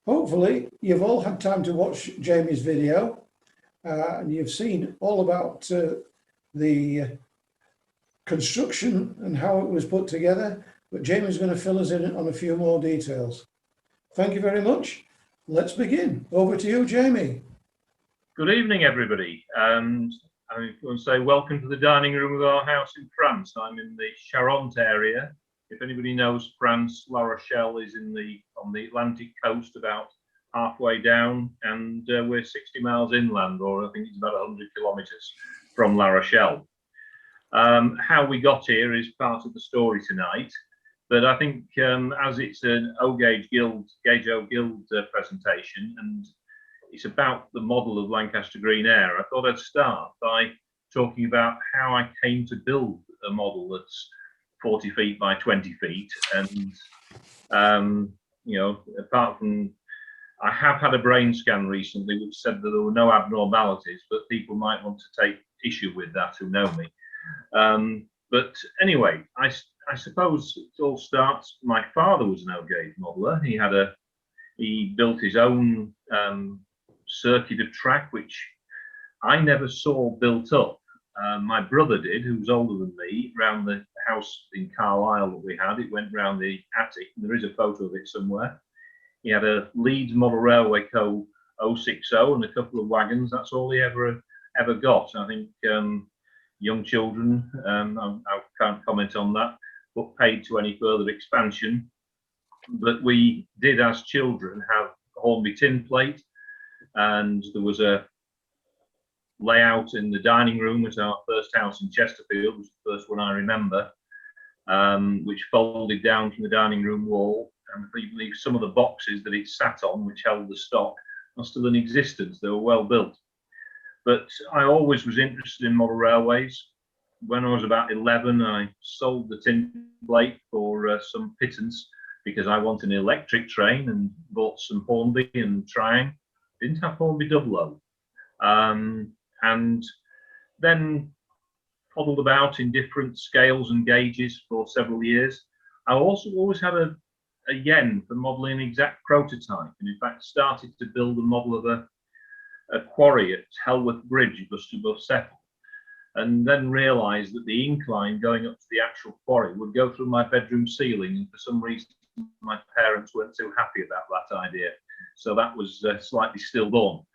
Hopefully you've all had time to watch Jamie's video and you've seen all about the construction and how it was put together, but Jamie's going to fill us in on a few more details. Thank you very much. Let's begin. Over to you, Jamie. Good evening, everybody. And I want to say welcome to the dining room of our house in France. I'm in the Charente area. If anybody knows France, La Rochelle is on the Atlantic coast, about halfway down, and we're 60 miles inland, or I think it's about 100 kilometers from La Rochelle. How we got here is part of the story tonight, but I think as it's an Gage O Guild presentation, and it's about the model of Lancaster Green Ayre, I thought I'd start by talking about how I came to build a model that's 40 feet by 20 feet. And, you know, apart from, I have had a brain scan recently which said that there were no abnormalities, but people might want to take issue with that who know me. But anyway, I suppose it all starts, my father was an Gage modeler. He built his own circuit of track, which I never saw built up. My brother did, who was older than me, round the house in Carlisle that we had. It went round the attic, and there is a photo of it somewhere. He had a Leeds Model Railway Co. 060 and a couple of wagons. That's all he ever got. I think young children, I can't comment on that, but paid to any further expansion. But we did, as children, have Hornby tin plate, and there was a layout in the dining room at our first house in Chesterfield, was the first one I remember, which folded down from the dining room wall, and I believe some of the boxes that it sat on, which held the stock, are still in existence. They were well built. But I always was interested in model railways. When I was about 11, I sold the tin plate for some pittance because I wanted an electric train, and bought some Hornby and Triang. Didn't have Hornby 00. And then toddled about in different scales and gauges for several years. I also always had a yen for modelling an exact prototype, and in fact started to build a model of a quarry at Helworth Bridge just above Settle, and then realised that the incline going up to the actual quarry would go through my bedroom ceiling, and for some reason my parents weren't too happy about that idea, so that was slightly stillborn.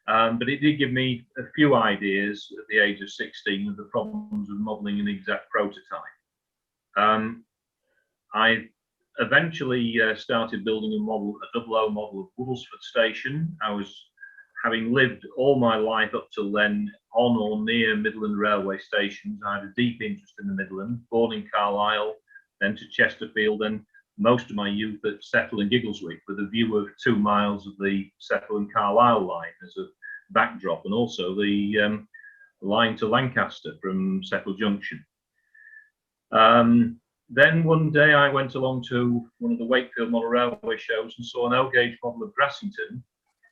But it did give me a few ideas at the age of 16 of the problems of modelling an exact prototype. I eventually started building a 00 model of Woodlesford Station. I was, having lived all my life up till then on or near Midland railway stations, I had a deep interest in the Midland, born in Carlisle, then to Chesterfield, and most of my youth at Settle and Giggleswick, with a view of 2 miles of the Settle and Carlisle line as a backdrop, and also the line to Lancaster from Settle Junction. Then one day I went along to one of the Wakefield Model Railway shows and saw an Gage model of Grassington,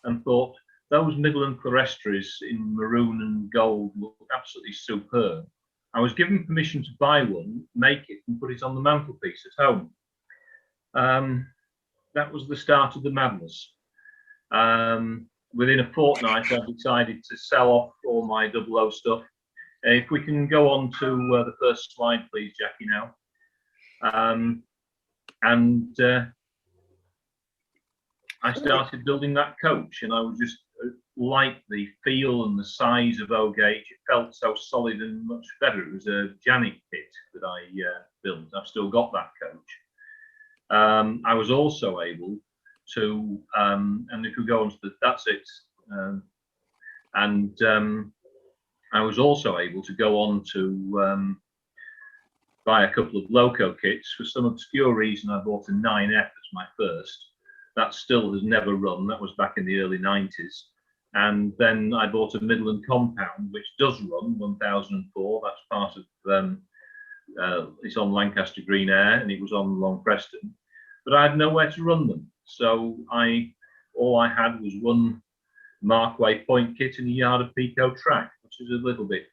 and thought those Midland clerestories in maroon and gold look absolutely superb. I was given permission to buy one, make it, and put it on the mantelpiece at home. That was the start of the madness. Within a fortnight, I decided to sell off all my 00 stuff. If we can go on to the first slide, please, Jackie, now. I started building that coach, and I was just liked the feel and the size of Gage. It felt so solid and much better. It was a Janet kit that I built. I've still got that coach. I was also able to, and if we go on to that's it. I was also able to go on to buy a couple of Loco kits. For some obscure reason, I bought a 9F as my first. That still has never run. That was back in the early 90s. And then I bought a Midland compound, which does run, 1004. That's part of, it's on Lancaster Green Ayre, and it was on Long Preston. But I had nowhere to run them. So all I had was one Markway point kit and a yard of Pico track, which is a little bit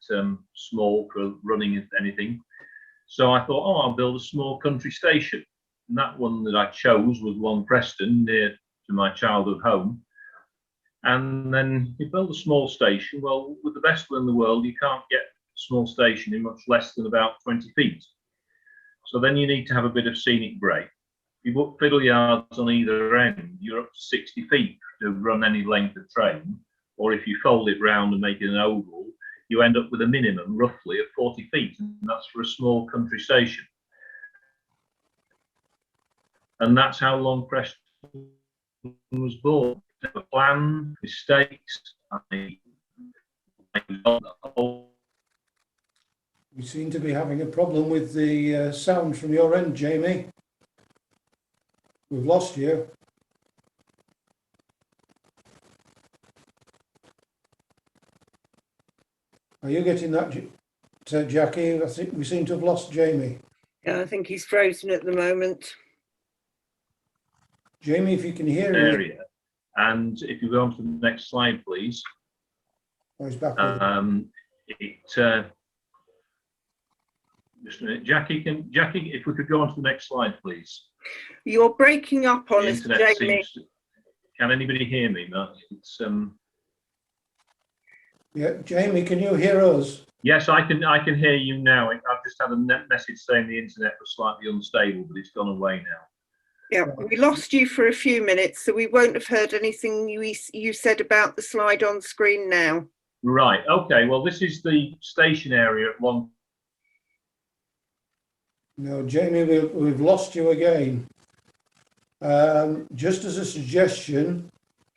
small for running anything. So I thought, oh, I'll build a small country station. And that one that I chose was Long Preston, near to my childhood home. And then you build a small station. Well, with the best will in the world, you can't get a small station in much less than about 20 feet. So then you need to have a bit of scenic break. You put fiddle yards on either end, you're up to 60 feet to run any length of train. Or if you fold it round and make it an oval, you end up with a minimum roughly of 40 feet. And that's for a small country station. And that's how Long Preston was born. A plan, mistakes. We seem to be having a problem with the sound from your end, Jamie. We've lost you. Are you getting that, Jackie? I think we seem to have lost Jamie. Yeah, I think he's frozen at the moment. Jamie, if you can hear area. And if you go on to the next slide, please. Oh, he's back. Just a minute, Jackie, if we could go on to the next slide, please. You're breaking up on The us, internet Jamie. seems to, can anybody hear me, Matt? It's Yeah, Jamie, can you hear us? yes, I can hear you now. I've just had a message saying the internet was slightly unstable, but it's gone away now. Yeah, we lost you for a few minutes, so we won't have heard anything you said about the slide on screen now. Right, okay, well, this is the station area at Long. No, Jamie, we've lost you again. Just as a suggestion,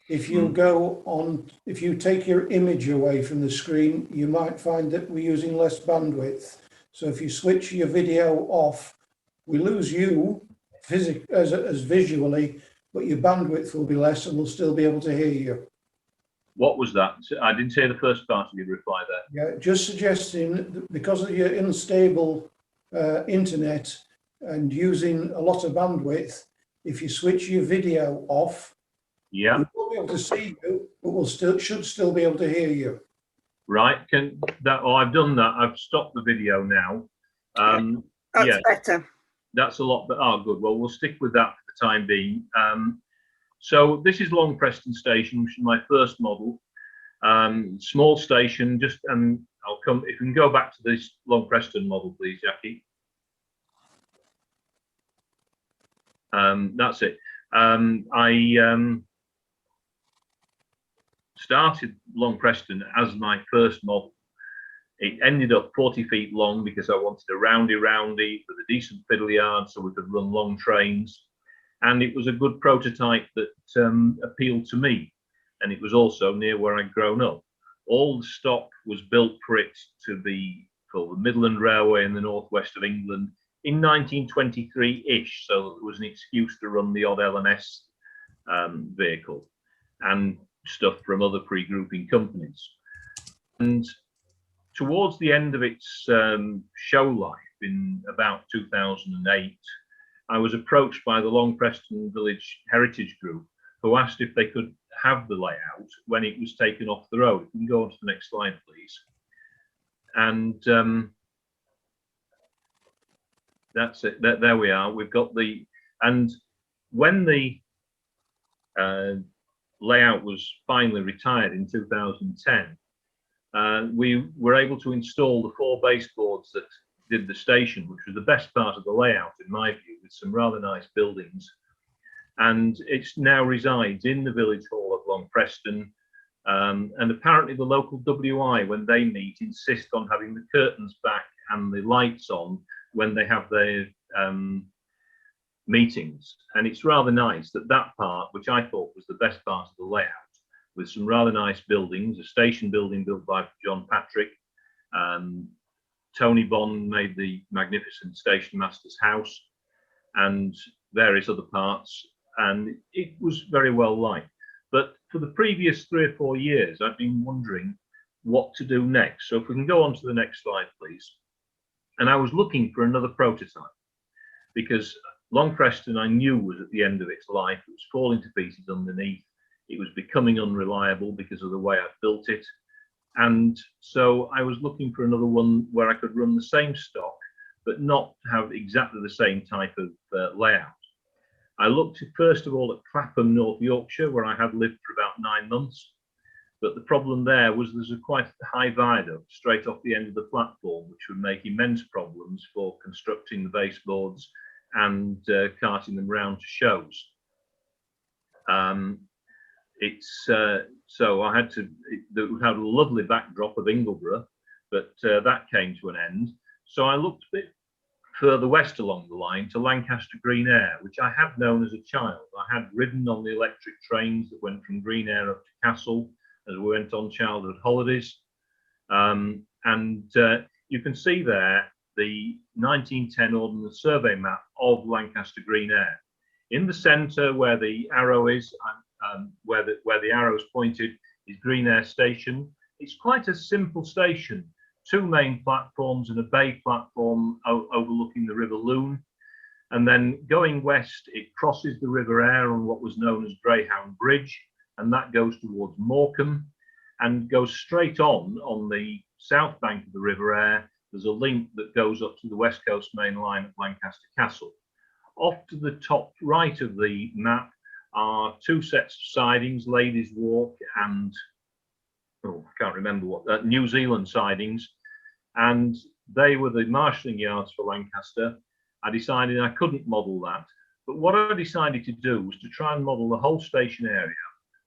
if you go on, if you take your image away from the screen, you might find that we're using less bandwidth. So if you switch your video off, we lose you as visually, but your bandwidth will be less and we'll still be able to hear you. What was that? I didn't hear the first part of your reply there. Yeah, just suggesting that because of your unstable internet and using a lot of bandwidth, if you switch your video off, Yeah. we won't be able to see you, but we'll should still be able to hear you. Right. Oh, I've done that. I've stopped the video now. That's yeah, better. that's a lot. But oh, good. Well, we'll stick with that for the time being. So this is Long Preston Station, which is my first model. Small station. And I'll come. If we can go back to this Long Preston model, please, Jackie. That's it. I started Long Preston as my first model. It ended up 40 feet long because I wanted a roundy with a decent fiddle yard so we could run long trains. And it was a good prototype that appealed to me. And it was also near where I'd grown up. All the stock was built for it to be for the Midland Railway in the northwest of England in 1923-ish. So there was an excuse to run the odd L&S vehicle and stuff from other pre-grouping companies. And towards the end of its show life in about 2008, I was approached by the Long Preston Village Heritage Group, who asked if they could have the layout when it was taken off the road. You can go on to the next slide, please. And that's it. There we are. We've got the, and when the layout was finally retired in 2010, we were able to install the 4 baseboards that did the station, which was the best part of the layout in my view, with some rather nice buildings. And it now resides in the village hall of Long Preston. And apparently the local WI, when they meet, insist on having the curtains back and the lights on when they have their meetings. And it's rather nice that that part, which I thought was the best part of the layout, with some rather nice buildings, a station building built by John Patrick. Tony Bond made the magnificent station master's house and various other parts. And it was very well liked. But for the previous 3 or 4 years, I've been wondering what to do next. So if we can go on to the next slide, please. And I was looking for another prototype because Long Preston I knew was at the end of its life. It was falling to pieces underneath. It was becoming unreliable because of the way I built it. And so I was looking for another one where I could run the same stock, but not have exactly the same type of layout. I looked first of all at Clapham, North Yorkshire, where I had lived for about 9 months. But the problem there was there's a quite high viaduct straight off the end of the platform, which would make immense problems for constructing the baseboards and carting them round to shows. So I had to, it had a lovely backdrop of Ingleborough, but that came to an end. So I looked a bit further west along the line to Lancaster Green Ayre, which I had known as a child. I had ridden on the electric trains that went from Green Ayre up to Castle as we went on childhood holidays. You can see there the 1910 Ordnance Survey map of Lancaster Green Ayre. In the centre, where the arrow is, where the arrow is pointed, is Green Ayre Station. It's quite a simple station. 2 main platforms and a bay platform overlooking the River Lune. And then going west, it crosses the River Ayre on what was known as Greyhound Bridge, and that goes towards Morecambe and goes straight on the south bank of the River Ayre. There's a link that goes up to the West Coast Main Line at Lancaster Castle. Off to the top right of the map are 2 sets of sidings, Ladies Walk and, oh, I can't remember what, New Zealand sidings. And they were the marshalling yards for Lancaster. I decided I couldn't model that. But what I decided to do was to try and model the whole station area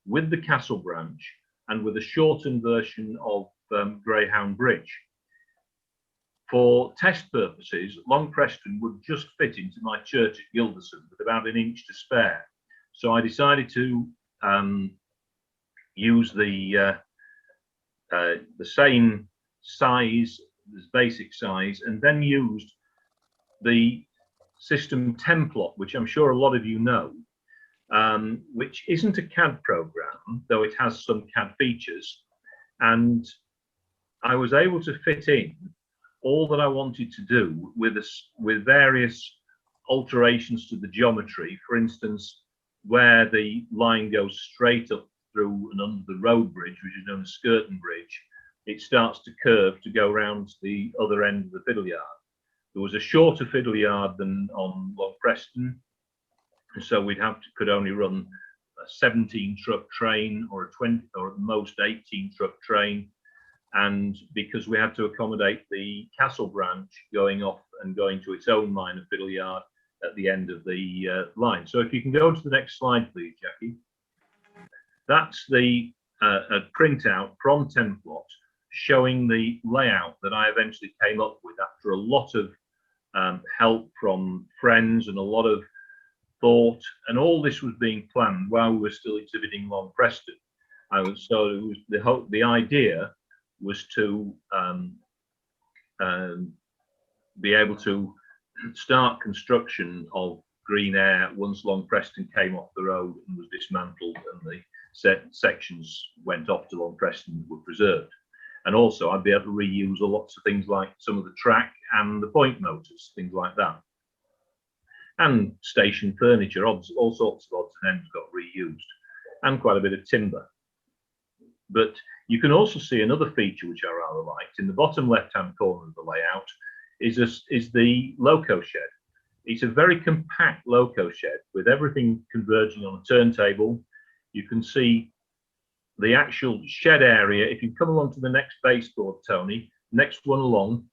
with the Castle branch and with a shortened version of Greyhound Bridge. For test purposes, Long Preston would just fit into my church at Gilderson with about 1 inch to spare. So I decided to use the same size, this basic size, and then used the system Templot, which I'm sure a lot of you know, which isn't a CAD program, though it has some CAD features. And I was able to fit in all that I wanted to do with various alterations to the geometry. For instance, where the line goes straight up through and under the road bridge, which is known as Skirton Bridge, it starts to curve to go round to the other end of the fiddle yard. There was a shorter fiddle yard than on Long Preston, so we'd could only run a 17 truck train or a 20 or at the most 18 truck train. And because we had to accommodate the Castle branch going off and going to its own minor fiddle yard at the end of the line. So if you can go to the next slide, please, Jackie. That's the a printout from Templot showing the layout that I eventually came up with after a lot of help from friends and a lot of thought. And all this was being planned while we were still exhibiting Long Preston. So it was the idea was to be able to start construction of Green Ayre once Long Preston came off the road and was dismantled and the sections went off to Long Preston and were preserved. And also I'd be able to reuse lots of things like some of the track and the point motors, things like that. And station furniture, all sorts of odds and ends got reused, and quite a bit of timber. But you can also see another feature which I rather liked. In the bottom left-hand corner of the layout is the Loco Shed. It's a very compact Loco Shed with everything converging on a turntable. You can see the actual shed area. If you come along to the next baseboard, Tony, next one along,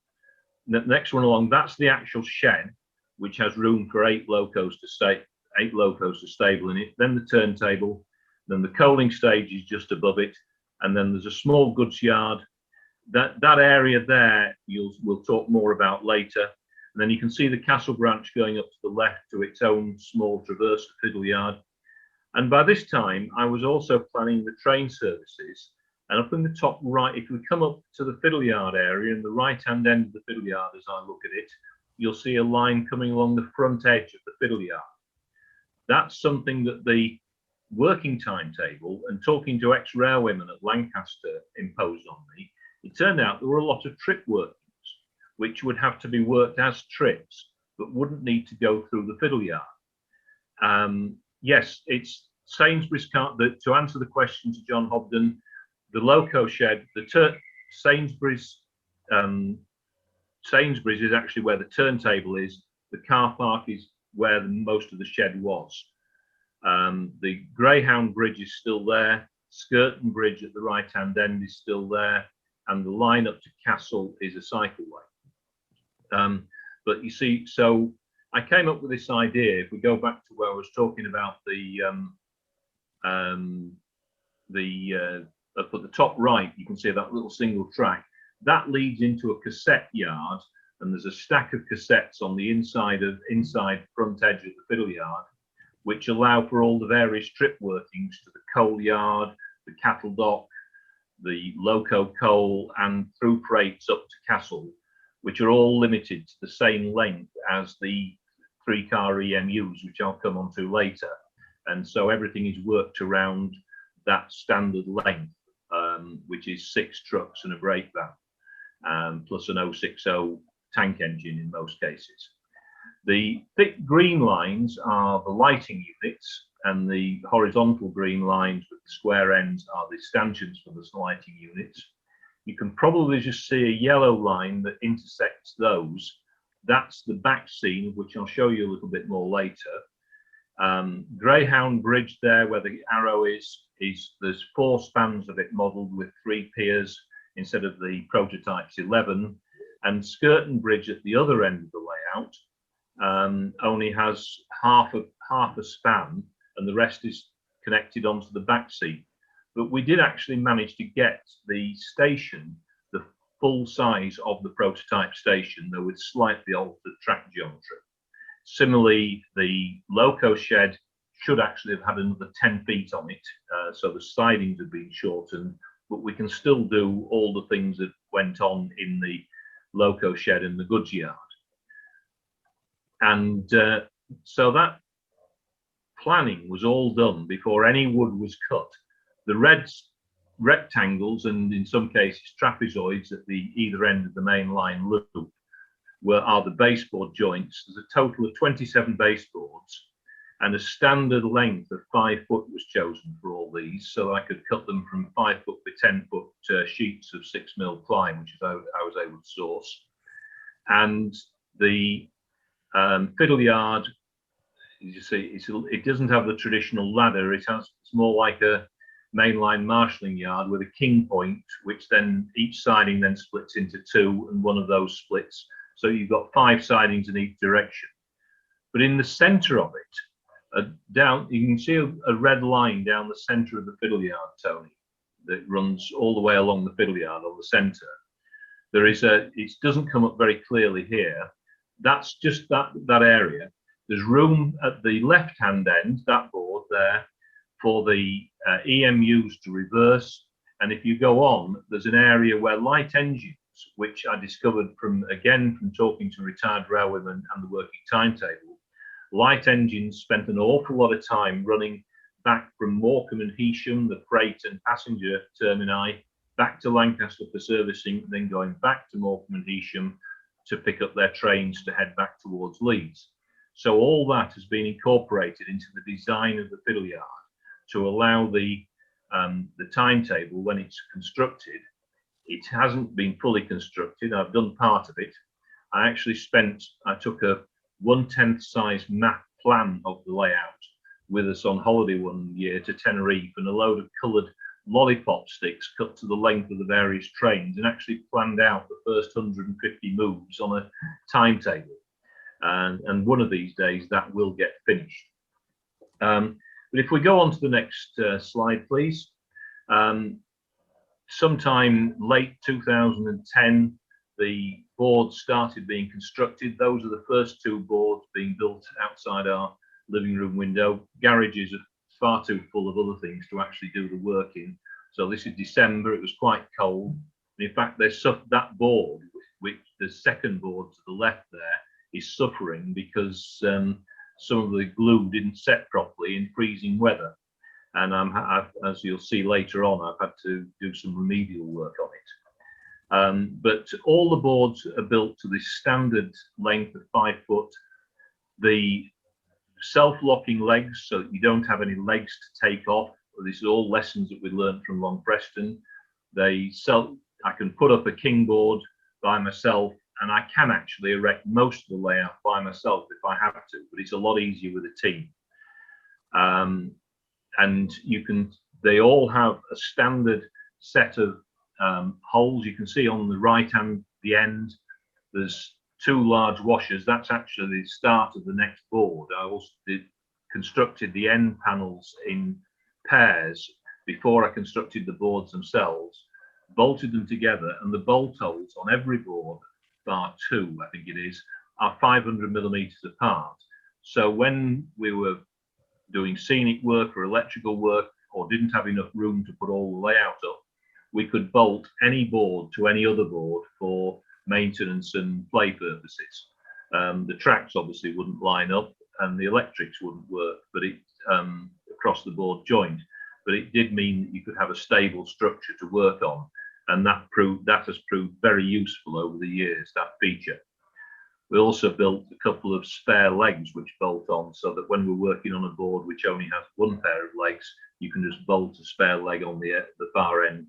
that's the actual shed, which has room for 8 locos to stable in it. Then the turntable, then the coaling stage is just above it, and then there's a small goods yard. That area there we'll talk more about later. And then you can see the Castle branch going up to the left to its own small traverse fiddle yard. And by this time, I was also planning the train services. And up in the top right, if we come up to the fiddle yard area and the right-hand end of the fiddle yard as I look at it, you'll see a line coming along the front edge of the fiddle yard. That's something that the working timetable and talking to ex-railwaymen at Lancaster imposed on me. It turned out there were a lot of trip workings which would have to be worked as trips but wouldn't need to go through the fiddle yard. Yes, it's Sainsbury's. To answer the question to John Hobden, the Loco Shed, Sainsbury's is actually where the turntable is. The car park is where most of the shed was. The Greyhound Bridge is still there. Skirton Bridge at the right hand end is still there, and the line up to Castle is a cycleway. But you see, so I came up with this idea. If we go back to where I was talking about up at the top right, you can see that little single track that leads into a cassette yard, and there's a stack of cassettes on the inside front edge of the fiddle yard, which allow for all the various trip workings to the coal yard, the cattle dock, the loco coal, and through freights up to Castle, which are all limited to the same length as the 3-car EMUs, which I'll come on to later. And so everything is worked around that standard length, which is 6 trucks and a brake van, plus an 060 tank engine in most cases. The thick green lines are the lighting units, and the horizontal green lines with the square ends are the stanchions for the lighting units. You can probably just see a yellow line that intersects those. That's the back scene, which I'll show you a little bit more later. Greyhound Bridge there, where the arrow is there's 4 spans of it modelled with 3 piers instead of the prototype's 11. And Skirton Bridge at the other end of the layout only has half a span, and the rest is connected onto the back seat. But we did actually manage to get the station the full size of the prototype station, though with slightly altered track geometry. Similarly, the Loco Shed should actually have had another 10 feet on it, so the sidings have been shortened, but we can still do all the things that went on in the Loco Shed in the goods yard. And so that planning was all done before any wood was cut. The red rectangles, and in some cases trapezoids at the either end of the main line loop, are the baseboard joints. There's a total of 27 baseboards, and a standard length of 5 foot was chosen for all these, so I could cut them from 5 foot by 10 foot sheets of 6mm ply, which I was able to source. And the fiddle yard, you see, it doesn't have the traditional ladder. It's more like a mainline marshalling yard with a king point, which then each siding then splits into 2, and one of those splits. So you've got 5 sidings in each direction. But in the centre of it, you can see a red line down the centre of the fiddle yard, Tony, that runs all the way along the fiddle yard on the centre. There is it doesn't come up very clearly here. That's just that area. There's room at the left-hand end, that board there, for the EMUs to reverse. And if you go on, there's an area where light engines, which I discovered from talking to retired railwaymen and the working timetable, light engines spent an awful lot of time running back from Morecambe and Heysham, the freight and passenger termini, back to Lancaster for servicing, then going back to Morecambe and Heysham to pick up their trains to head back towards Leeds. So all that has been incorporated into the design of the fiddle yard to allow the timetable when it's constructed. It hasn't been fully constructed. I've done part of it. I took a 1/10 size map plan of the layout with us on holiday one year to Tenerife, and a load of coloured lollipop sticks cut to the length of the various trains, and actually planned out the first 150 moves on a timetable. And one of these days that will get finished. But if we go on to the next slide, please. Sometime late 2010, the boards started being constructed. Those are the first 2 boards being built outside our living room window. Garages are far too full of other things to actually do the work in. So this is December, it was quite cold. And in fact, that board, which the second board to the left there, is suffering because some of the glue didn't set properly in freezing weather. And as you'll see later on, I've had to do some remedial work on it. But all the boards are built to this standard length of 5 foot. The self-locking legs, so that you don't have any legs to take off. This is all lessons that we learned from Long Preston. I can put up a king board by myself and I can actually erect most of the layout by myself if I have to, but it's a lot easier with a team. And they all have a standard set of holes. You can see on the right hand, the end, there's 2 large washers. That's actually the start of the next board. I also constructed the end panels in pairs before I constructed the boards themselves, bolted them together, and the bolt holes on every board, bar 2, I think it is, are 500mm apart. So when we were doing scenic work or electrical work, or didn't have enough room to put all the layout up, we could bolt any board to any other board for maintenance and play purposes. The tracks obviously wouldn't line up and the electrics wouldn't work, but it across the board joint, but it did mean that you could have a stable structure to work on, and that has proved very useful over the years, that feature. We also built a couple of spare legs which bolt on, so that when we're working on a board which only has 1 pair of legs, you can just bolt a spare leg on the far end.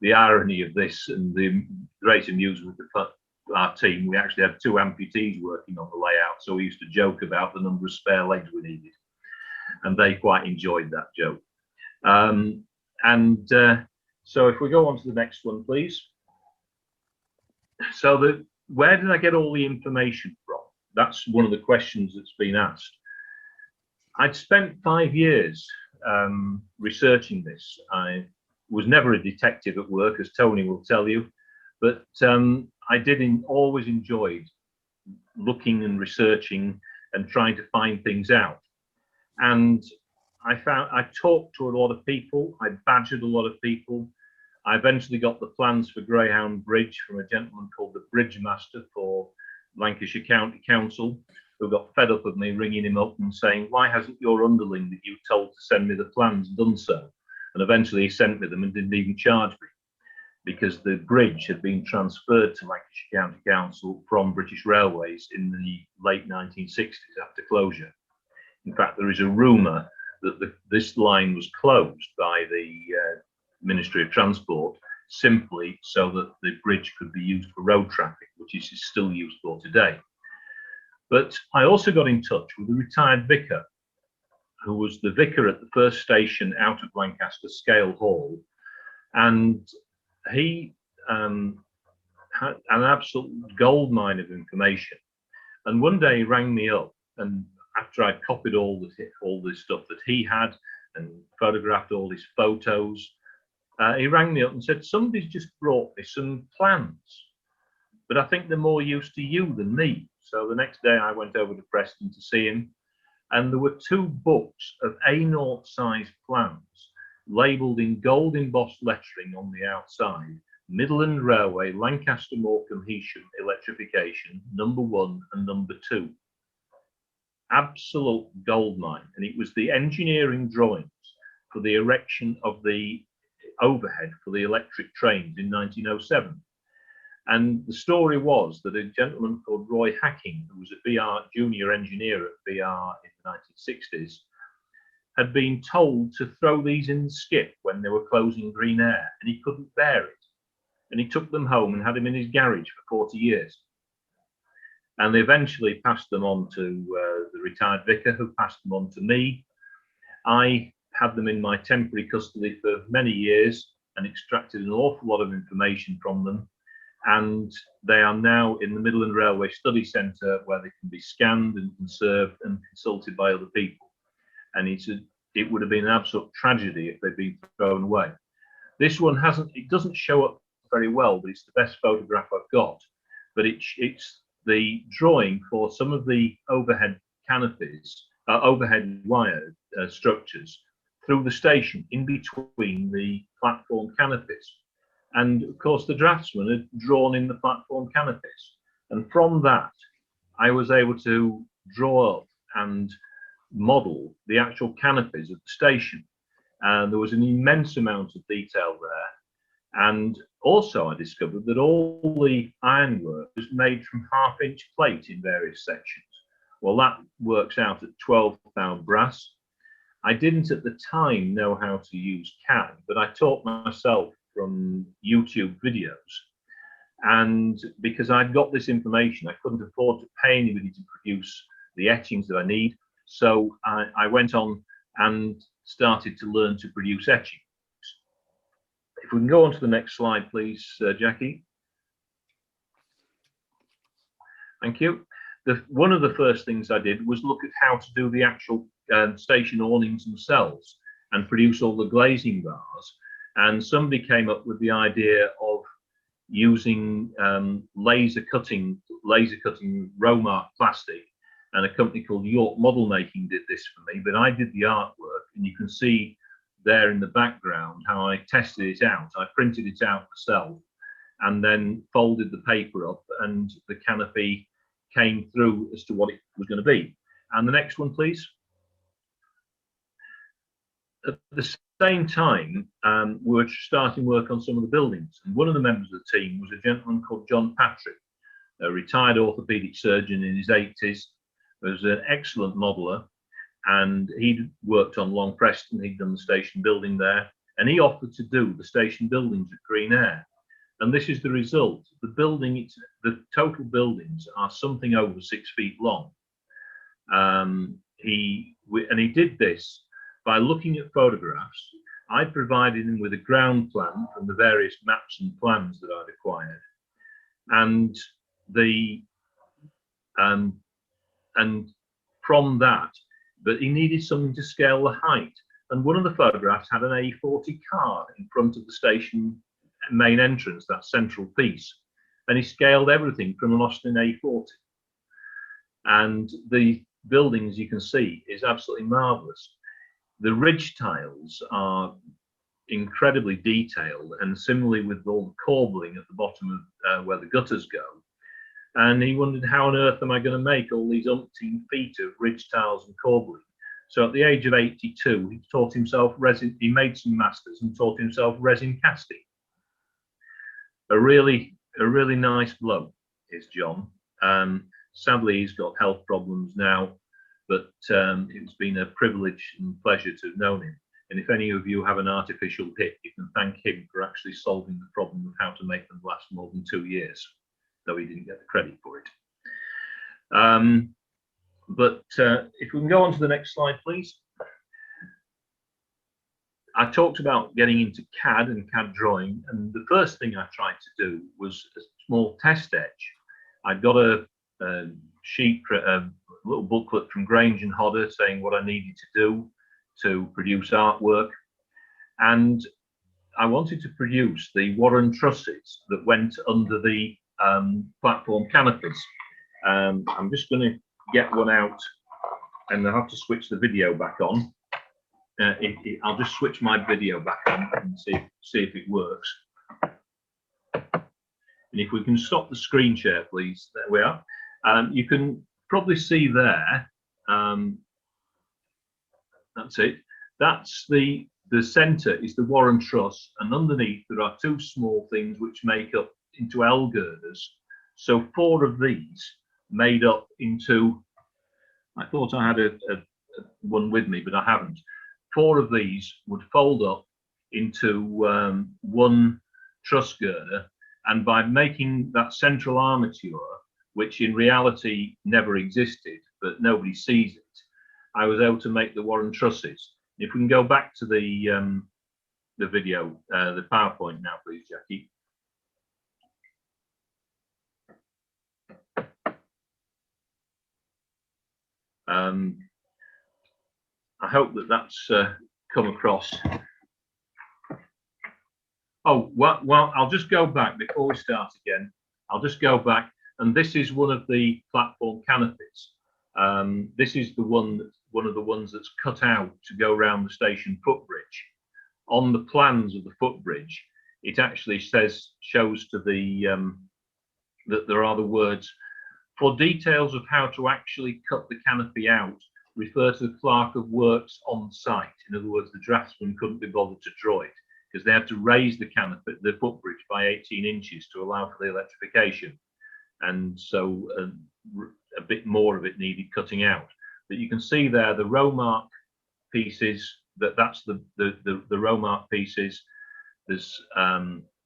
The irony of this and the great amusement of our team, we actually had 2 amputees working on the layout, so we used to joke about the number of spare legs we needed, and they quite enjoyed that joke. So if we go on to the next one, please. So where did I get all the information from? That's one of the questions that's been asked. I'd spent 5 years researching this. I was never a detective at work, as Tony will tell you, but I always enjoyed looking and researching and trying to find things out. And I talked to a lot of people, I badgered a lot of people. I eventually got the plans for Greyhound Bridge from a gentleman called the Bridge Master for Lancashire County Council, who got fed up with me ringing him up and saying, why hasn't your underling that you told to send me the plans done so? And eventually he sent me them and didn't even charge me, because the bridge had been transferred to Lancashire County Council from British Railways in the late 1960s after closure. In fact, there is a rumour that this line was closed by the Ministry of Transport simply so that the bridge could be used for road traffic, which is still used for today. But I also got in touch with a retired vicar, who was the vicar at the first station out of Lancaster, Scale Hall, and he had an absolute goldmine of information. And one day he rang me up, and after I'd copied all this stuff that he had and photographed all his photos, he rang me up and said, somebody's just brought me some plans, but I think they're more use to you than me. So the next day I went over to Preston to see him, and there were 2 books of A0 size plans labelled in gold embossed lettering on the outside: Midland Railway, Lancaster Morecambe Heysham electrification, number 1 and number 2. Absolute goldmine. And it was the engineering drawings for the erection of the overhead for the electric trains in 1907. And the story was that a gentleman called Roy Hacking, who was a BR junior engineer at BR in the 1960s, had been told to throw these in the skip when they were closing Green Ayre, and he couldn't bear it. And he took them home and had them in his garage for 40 years. And they eventually passed them on to the retired vicar, who passed them on to me. I had them in my temporary custody for many years and extracted an awful lot of information from them. And they are now in the Midland Railway Study Centre, where they can be scanned and conserved and consulted by other people. And it would have been an absolute tragedy if they'd been thrown away. This one it doesn't show up very well, but it's the best photograph I've got. But it's the drawing for some of the overhead canopies, overhead wire structures through the station in between the platform canopies. And of course, the draftsman had drawn in the platform canopies. And from that, I was able to draw up and model the actual canopies of the station. And there was an immense amount of detail there. And also I discovered that all the ironwork was made from 1/2-inch plate in various sections. Well, that works out at 12 pound brass. I didn't at the time know how to use CAD, but I taught myself from YouTube videos. And because I'd got this information, I couldn't afford to pay anybody to produce the etchings that I need. So I went on and started to learn to produce etchings. If we can go on to the next slide, please, Jackie. Thank you. One of the first things I did was look at how to do the actual station awnings themselves and produce all the glazing bars. And somebody came up with the idea of using laser cutting Romark plastic, and a company called York Model Making did this for me, but I did the artwork, and you can see there in the background how I tested it out. I printed it out myself and then folded the paper up, and the canopy came through as to what it was going to be. And the next one, please. At the same time, we were starting work on some of the buildings, and one of the members of the team was a gentleman called John Patrick, a retired orthopedic surgeon in his 80s. He was an excellent modeler, and he'd worked on Long Preston. He'd done the station building there, and he offered to do the station buildings at Green Ayre. And this is the result. The total buildings are something over 6 feet long. He did this by looking at photographs. I provided him with a ground plan from the various maps and plans that I'd acquired, and from that, but he needed something to scale the height. And one of the photographs had an A40 car in front of the station main entrance, that central piece, and he scaled everything from an Austin A40. And the building, as you can see, is absolutely marvelous. The ridge tiles are incredibly detailed, and similarly with all the corbelling at the bottom of where the gutters go. And he wondered, how on earth am I going to make all these umpteen feet of ridge tiles and corbelling? So at the age of 82, he taught himself resin. He made some masters and taught himself resin casting. A really nice bloke is John. Sadly, he's got health problems now, but it's been a privilege and pleasure to have known him. And if any of you have an artificial hip, you can thank him for actually solving the problem of how to make them last more than 2 years, though he didn't get the credit for it. If we can go on to the next slide, please. I talked about getting into CAD and CAD drawing, and the first thing I tried to do was a small test etch. I got a sheet, a little booklet from Grange and Hodder saying what I needed to do to produce artwork, and I wanted to produce the Warren trusses that went under the platform canopies. I'm just going to get one out, and I'll have to switch the video back on. I'll just switch my video back on and see if it works. And if we can stop the screen share, please. There we are. You can probably see there. That's it. That's the centre is the Warren truss, and underneath there are two small things which make up into L girders. So 4 of these made up into. I thought I had a one with me, but I haven't. 4 of these would fold up into one truss girder, and by making that central armature, which in reality never existed, but nobody sees it, I was able to make the Warren trusses. If we can go back to the video, the PowerPoint now, please, Jackie. I hope that that's come across. Oh, well, I'll just go back before we start again. I'll just go back, and this is one of the platform canopies. This is one of the ones that's cut out to go around the station footbridge. On the plans of the footbridge, it actually shows to the that there are the words, "For details of how to actually cut the canopy out, refer to the clerk of works on site." In other words, the draftsman couldn't be bothered to draw it because they had to raise the canopy, the footbridge, by 18 inches to allow for the electrification, and so a bit more of it needed cutting out. But you can see there the Romark pieces. That's the Romark pieces. There's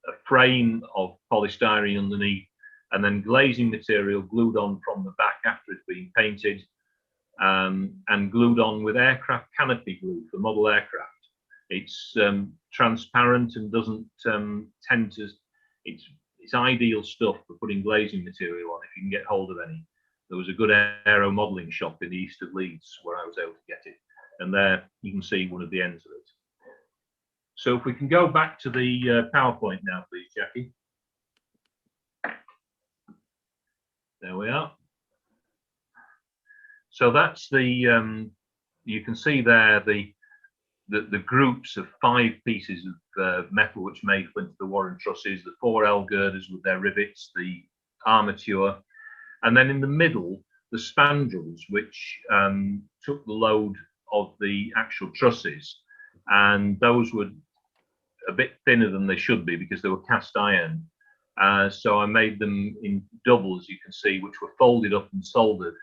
a frame of polystyrene underneath, and then glazing material glued on from the back after it's been painted, and glued on with aircraft canopy glue for model aircraft. It's transparent and doesn't tend to, it's ideal stuff for putting glazing material on if you can get hold of any. There was a good aero modelling shop in the east of Leeds where I was able to get it, and there you can see one of the ends of it. So if we can go back to the PowerPoint now, please, Jackie. There we are. So that's the, you can see there the groups of 5 pieces of metal which made into the Warren trusses, the 4 L girders with their rivets, the armature, and then in the middle, the spandrels, which took the load of the actual trusses, and those were a bit thinner than they should be because they were cast iron. So I made them in double, as you can see, which were folded up and soldered.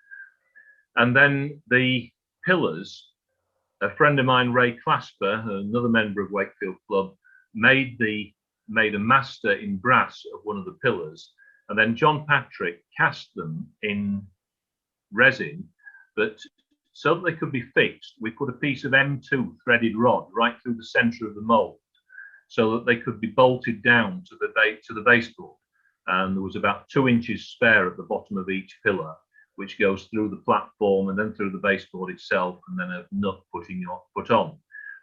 And then the pillars, a friend of mine, Ray Clasper, another member of Wakefield Club, made a master in brass of one of the pillars. And then John Patrick cast them in resin, but so that they could be fixed, we put a piece of M2 threaded rod right through the center of the mold, so that they could be bolted down to the baseboard. And there was about 2 inches spare at the bottom of each pillar, which goes through the platform and then through the baseboard itself, and then a nut put on.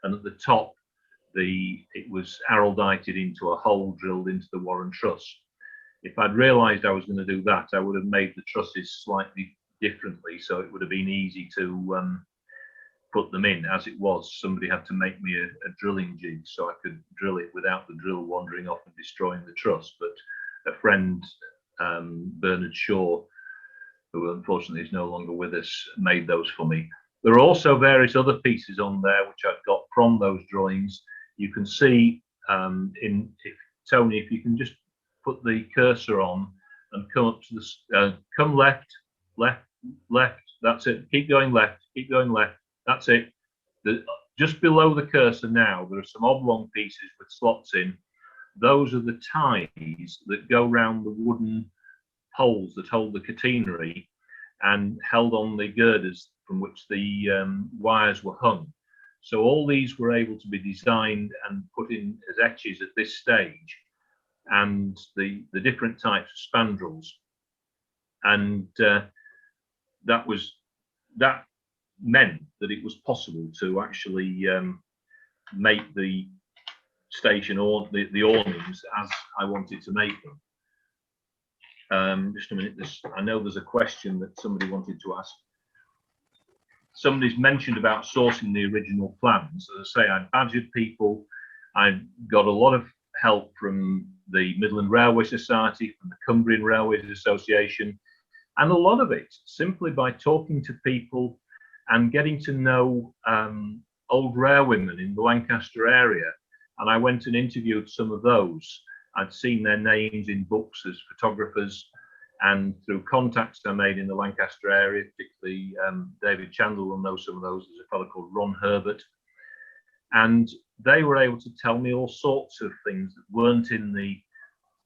And at the top, it was araldited into a hole drilled into the Warren truss. If I'd realised I was going to do that, I would have made the trusses slightly differently, so it would have been easy to put them in. As it was, somebody had to make me a drilling jig so I could drill it without the drill wandering off and destroying the truss. But a friend, Bernard Shaw, who unfortunately is no longer with us, made those for me. There are also various other pieces on there which I've got from those drawings. You can see, Tony, if you can just put the cursor on and come up to the, come left, left, left, that's it. Keep going left, that's it. Just below the cursor now, there are some oblong pieces with slots in. Those are the ties that go round the wooden poles that hold the catenary and held on the girders from which the wires were hung. So all these were able to be designed and put in as etches at this stage, and the different types of spandrels. And that meant that it was possible to actually make the station or the awnings as I wanted to make them. Just a minute, I know there's a question that somebody wanted to ask. Somebody's mentioned about sourcing the original plans. As I say, I badgered people. I got a lot of help from the Midland Railway Society, from the Cumbrian Railways Association, and a lot of it simply by talking to people and getting to know old railwaymen in the Lancaster area. And I went and interviewed some of those. I'd seen their names in books as photographers, and through contacts I made in the Lancaster area, particularly David Chandler will know some of those. There's a fellow called Ron Herbert. And they were able to tell me all sorts of things that weren't in the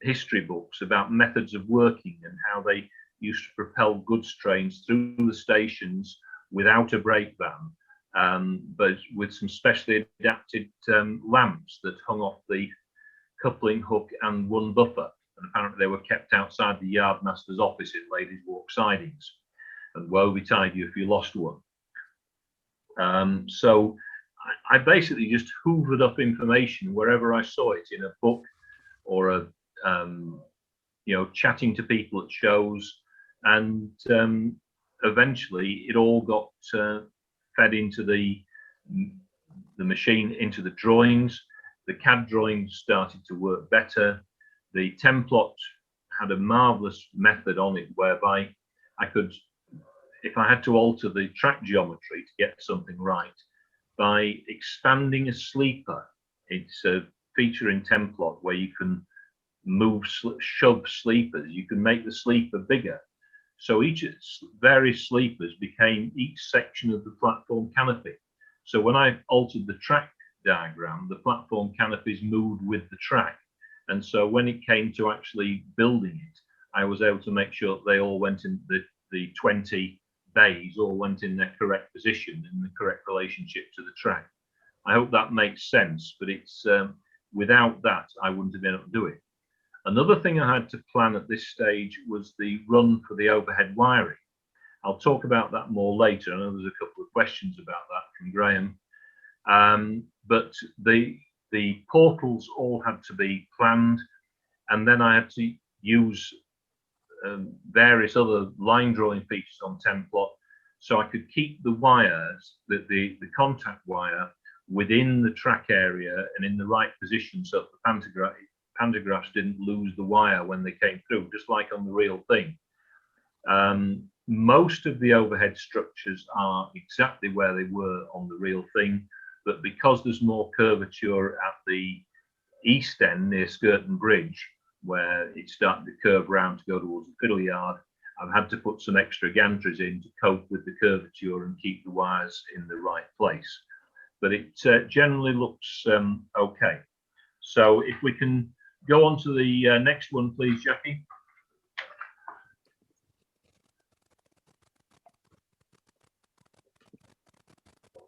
history books about methods of working and how they used to propel goods trains through the stations without a brake van, but with some specially adapted lamps that hung off the coupling hook and one buffer. And apparently they were kept outside the yardmaster's office in Ladies Walk sidings, and woe betide you if you lost one. So I basically just hoovered up information wherever I saw it, in a book or chatting to people at shows, and eventually it all got fed into the machine, into the drawings. The CAD drawings started to work better. The Templot had a marvelous method on it whereby I could, if I had to alter the track geometry to get something right, by expanding a sleeper. It's a feature in Templot where you can shove sleepers. You can make the sleeper bigger. So various sleepers became each section of the platform canopy. So when I altered the track diagram, the platform canopies moved with the track. And so when it came to actually building it, I was able to make sure that they all went in, the 20 bays all went in their correct position, in the correct relationship to the track. I hope that makes sense, but it's without that, I wouldn't have been able to do it. Another thing I had to plan at this stage was the run for the overhead wiring. I'll talk about that more later. I know there's a couple of questions about that from Graham. But the portals all had to be planned, and then I had to use various other line drawing features on Templot, so I could keep the wires, the contact wire, within the track area and in the right position, so that the pantographs didn't lose the wire when they came through, just like on the real thing. Most of the overhead structures are exactly where they were on the real thing, but because there's more curvature at the east end near Skirton Bridge, where it started to curve round to go towards the fiddle yard, I've had to put some extra gantries in to cope with the curvature and keep the wires in the right place. But it generally looks okay. So if we can go on to the next one, please, Jackie.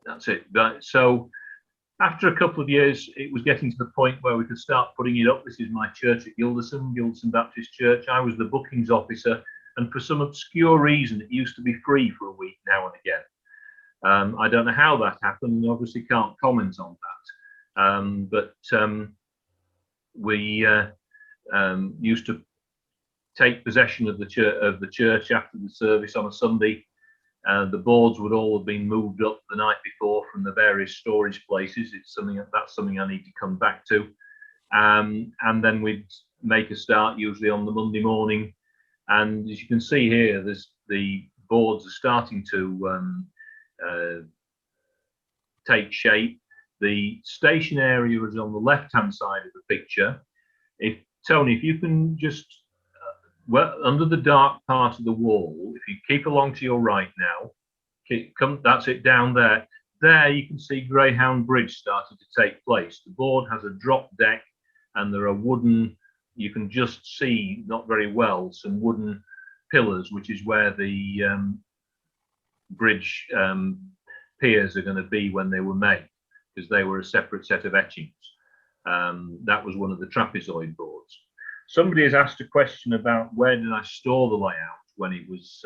That's it. So after a couple of years, it was getting to the point where we could start putting it up. This is my church at Gilderson Baptist Church. I was the bookings officer, and for some obscure reason, it used to be free for a week now and again. I don't know how that happened, and obviously can't comment on that. But we used to take possession of the church after the service on a Sunday. The boards would all have been moved up the night before from the various storage places. That's something I need to come back to. And then we'd make a start usually on the Monday morning. And as you can see here, the boards are starting to take shape. The station area is on the left-hand side of the picture. Tony, if you can just well, under the dark part of the wall, if you keep along to your right now, that's it down there. There you can see Greyhound Bridge starting to take place. The board has a drop deck, and there are wooden, you can just see, not very well, some wooden pillars, which is where the bridge piers are going to be when they were made, because they were a separate set of etchings. That was one of the trapezoid boards. Somebody has asked a question about where did I store the layout when it was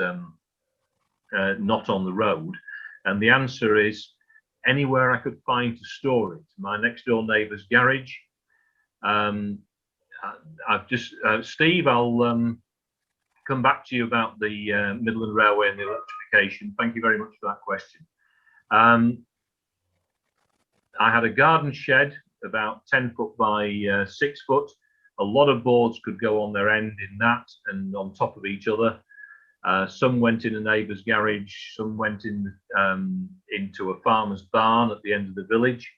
not on the road, and the answer is anywhere I could find to store it. My next door neighbour's garage. I've just Steve, I'll come back to you about the Midland Railway and the electrification. Thank you very much for that question. I had a garden shed about 10 foot by 6 foot. A lot of boards could go on their end in that and on top of each other. Some went in a neighbour's garage, some went in into a farmer's barn at the end of the village,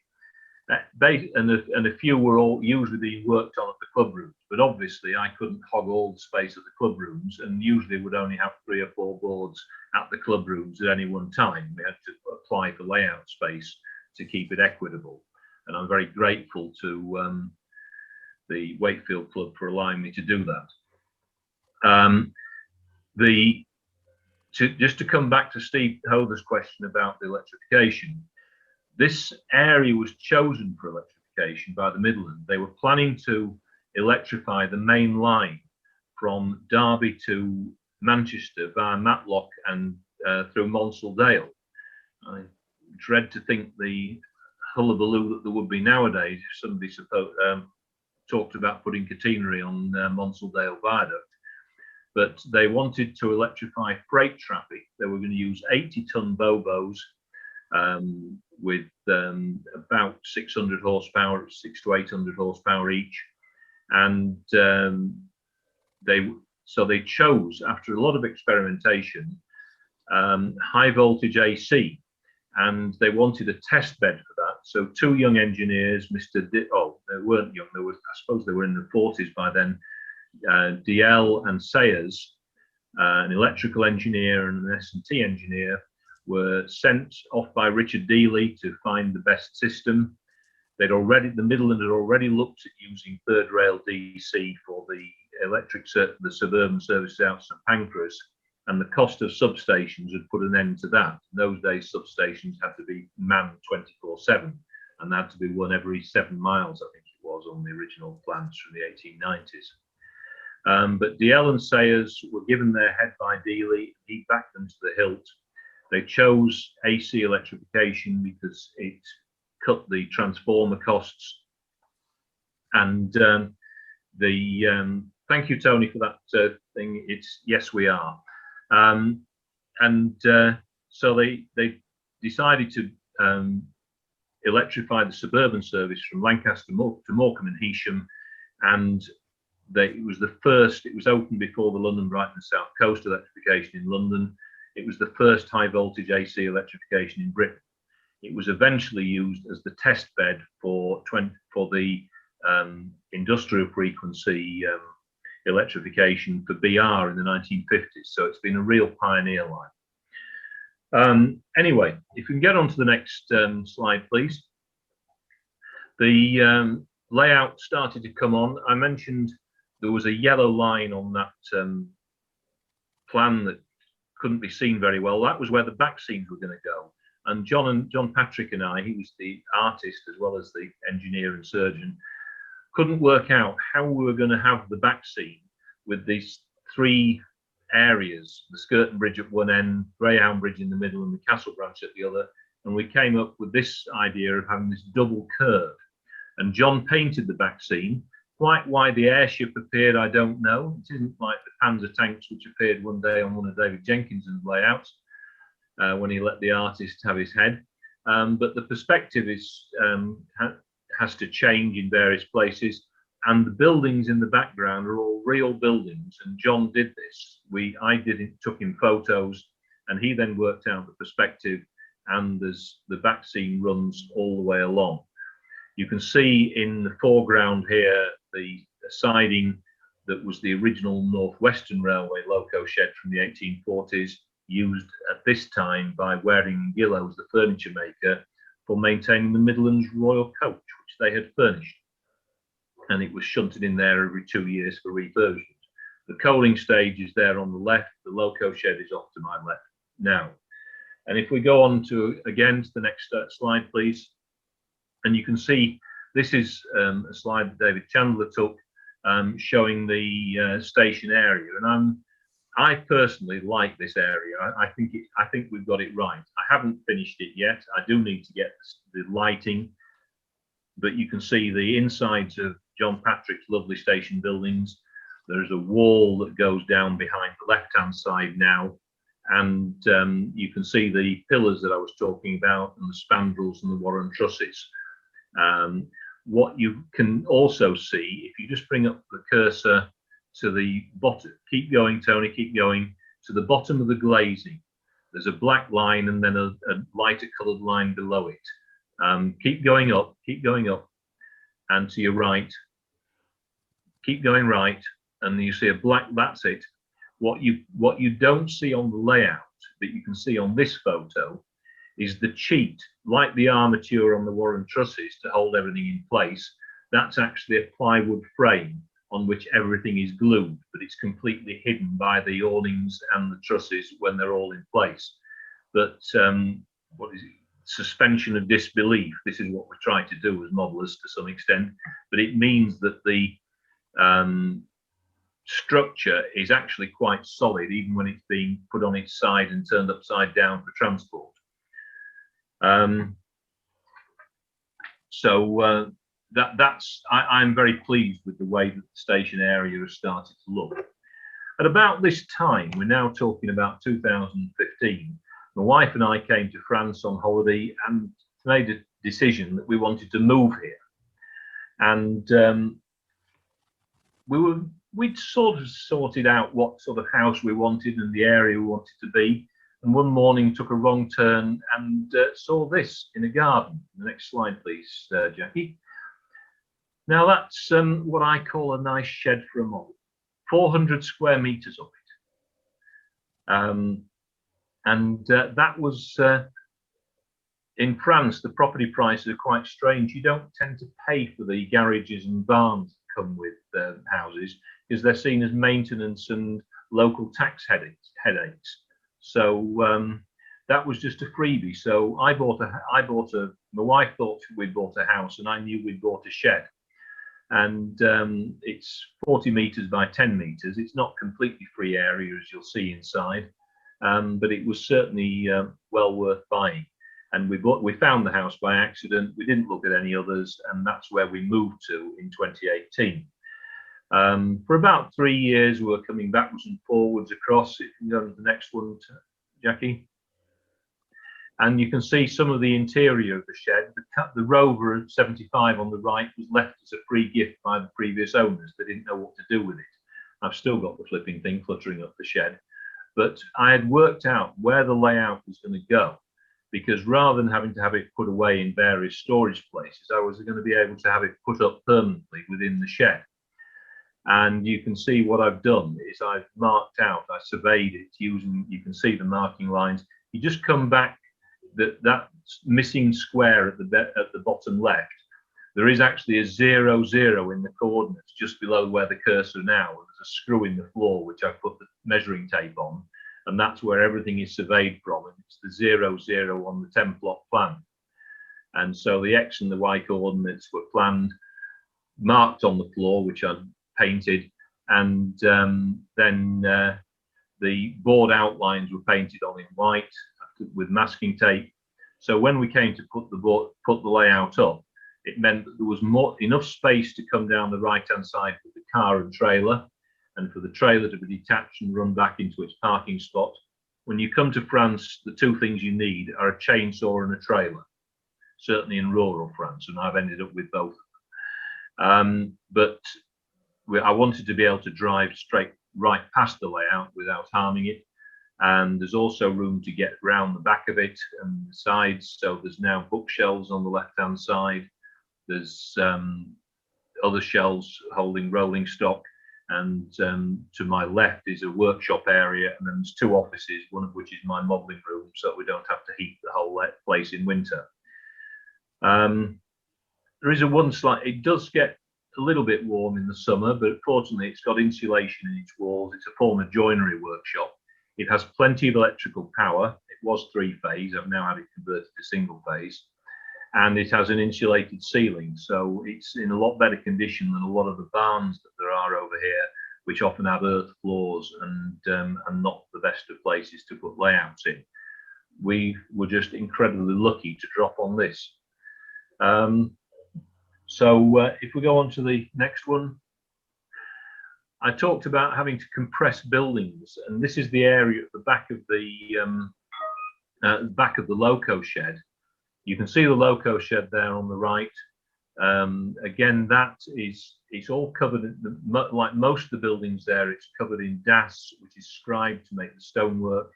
and a few were all usually being worked on at the club rooms. But obviously I couldn't hog all the space at the club rooms, and usually would only have 3 or 4 boards at the club rooms at any one time. We had to apply for layout space to keep it equitable, and I'm very grateful to the Wakefield Club for allowing me to do that. Just to come back to Steve Hoder's question about the electrification, this area was chosen for electrification by the Midland. They were planning to electrify the main line from Derby to Manchester via Matlock and through Monsaldale. I dread to think the hullabaloo that there would be nowadays if somebody talked about putting catenary on Monsaldale Viaduct. But they wanted to electrify freight traffic. They were going to use 80-ton Bobos with about 600 horsepower, 600 to 800 horsepower each. And they chose, after a lot of experimentation, high voltage AC, and they wanted a test bed for that. So 2 young engineers, they weren't young, I suppose they were in their 40s by then, DL and Sayers, an electrical engineer and an S&T engineer, were sent off by Richard Dealey to find the best system. the Midland had already looked at using third rail DC for the the suburban services out St Pancras, and the cost of substations had put an end to that. In those days, substations had to be manned 24/7, and they had to be run every 7 miles, I think it was, on the original plans from the 1890s. But DL and Sayers were given their head by Dealey. He backed them to the hilt. They chose AC electrification because it cut the transformer costs. And thank you, Tony, for that thing. It's yes, we are. So they decided to electrify the suburban service from Lancaster to Morecambe and Heysham, and it was opened before the London Brighton South Coast electrification in London. It was the first high voltage AC electrification in Britain. It was eventually used as the test bed for the industrial frequency electrification for BR in the 1950s. So it's been a real pioneer line. Anyway, if we can get on to the next slide, please. The layout started to come on. I mentioned there was a yellow line on that plan that couldn't be seen very well. That was where the back scenes were going to go. And John Patrick and I, he was the artist as well as the engineer and surgeon, couldn't work out how we were going to have the back scene with these three areas: the Skirton Bridge at one end, Greyhound Bridge in the middle, and the Castle Branch at the other. And we came up with this idea of having this double curve. And John painted the back scene. Quite why the airship appeared, I don't know. It isn't like the Panzer tanks which appeared one day on one of David Jenkinson's layouts when he let the artist have his head. But the perspective has to change in various places, and the buildings in the background are all real buildings. And John did this. Took him photos, and he then worked out the perspective, and the back scene runs all the way along. You can see in the foreground here the siding that was the original Northwestern Railway Loco Shed from the 1840s, used at this time by Waring & Gillows, the furniture maker, for maintaining the Midlands Royal Coach, which they had furnished. And it was shunted in there every 2 years for refurbishment. The coaling stage is there on the left. The Loco Shed is off to my left now. And if we go on to the next slide, please. And you can see this is a slide that David Chandler took showing the station area. And I personally like this area. I think we've got it right. I haven't finished it yet. I do need to get the lighting, but you can see the insides of John Patrick's lovely station buildings. There's a wall that goes down behind the left-hand side now, and you can see the pillars that I was talking about, and the spandrels and the Warren trusses. What you can also see, if you just bring up the cursor to the bottom, keep going, Tony, keep going, to the bottom of the glazing, there's a black line and then a lighter coloured line below it. Keep going up, and to your right, keep going right, and you see a black, that's it. What you don't see on the layout, but you can see on this photo, is the cheat, like the armature on the Warren trusses to hold everything in place. That's actually a plywood frame on which everything is glued, but it's completely hidden by the awnings and the trusses when they're all in place. But what is it? Suspension of disbelief. This is what we're trying to do as modelers to some extent, but it means that the structure is actually quite solid, even when it's being put on its side and turned upside down for transport. I'm very pleased with the way that the station area has started to look. At about this time, we're now talking about 2015, my wife and I came to France on holiday and made a decision that we wanted to move here. And we'd sort of sorted out what sort of house we wanted and the area we wanted to be. And one morning took a wrong turn and saw this in a garden. The next slide, please, Jackie. Now that's what I call a nice shed for a model. 400 square meters of it. That was in France, the property prices are quite strange. You don't tend to pay for the garages and barns that come with houses, because they're seen as maintenance and local tax headaches. So that was just a freebie. So my wife thought we'd bought a house, and I knew we'd bought a shed. And it's 40 meters by 10 meters. It's not completely free area, as you'll see inside, but it was certainly well worth buying. And we found the house by accident. We didn't look at any others, and that's where we moved to in 2018. For about 3 years, we were coming backwards and forwards across. If you can go to the next one, Jackie. And you can see some of the interior of the shed. The Rover 75 on the right was left as a free gift by the previous owners. They didn't know what to do with it. I've still got the flipping thing cluttering up the shed. But I had worked out where the layout was going to go, because rather than having to have it put away in various storage places, I was going to be able to have it put up permanently within the shed. And you can see what I've done is I've marked out, I surveyed it using, you can see the marking lines. You just come back, that missing square at the bottom left, there is actually a 0, 0 in the coordinates just below where the cursor now. There's a screw in the floor which I put the measuring tape on, and that's where everything is surveyed from, and it's the 0, 0 on the 10-plot plan. And so the X and the Y coordinates were planned, marked on the floor, which I painted, and then the board outlines were painted on in white with masking tape. So when we came to put the layout up, it meant that there was enough space to come down the right-hand side for the car and trailer, and for the trailer to be detached and run back into its parking spot. When you come to France, the two things you need are a chainsaw and a trailer, certainly in rural France, and I've ended up with both. But I wanted to be able to drive straight right past the layout without harming it. And there's also room to get around the back of it and the sides. So there's now bookshelves on the left-hand side. There's other shelves holding rolling stock. And to my left is a workshop area. And then there's 2 offices, one of which is my modelling room, so we don't have to heat the whole place in winter. There is it does get a little bit warm in the summer, but fortunately it's got insulation in its walls. It's a former joinery workshop. It has plenty of electrical power. It was 3-phase. I've now had it converted to single-phase. And it has an insulated ceiling. So it's in a lot better condition than a lot of the barns that there are over here, which often have earth floors and not the best of places to put layouts in. We were just incredibly lucky to drop on this. If we go on to the next one. I talked about having to compress buildings, and this is the area at the back of the Loco Shed. You can see the Loco Shed there on the right. Again, it's all covered in like most of the buildings there. It's covered in DAS, which is scribed to make the stonework.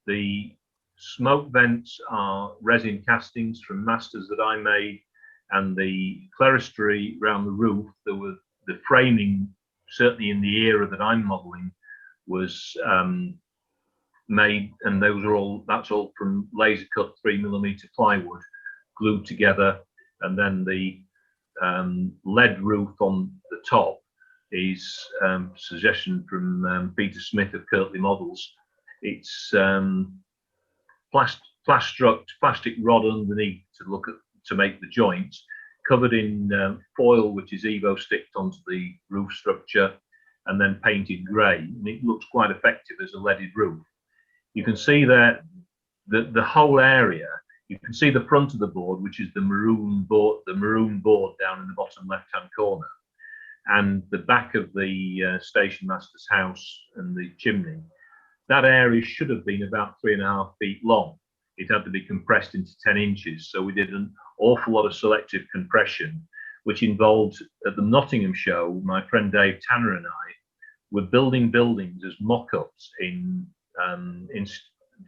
The smoke vents are resin castings from masters that I made, and the clerestory around the roof, the framing, certainly in the era that I'm modelling, was made, and that's all from laser cut 3mm plywood glued together. And then the lead roof on the top is suggestion from Peter Smith of Kirtley Models. It's plastic rod underneath to make the joints, covered in foil, which is evo sticked onto the roof structure, and then painted grey, and it looks quite effective as a leaded roof. You can see there the whole area. You can see the front of the board, which is the maroon board down in the bottom left-hand corner, and the back of the station master's house and the chimney. That area should have been about 3.5 feet long. It had to be compressed into 10 inches. So we did an awful lot of selective compression, which involved, at the Nottingham show, my friend Dave Tanner and I were building buildings as mock-ups in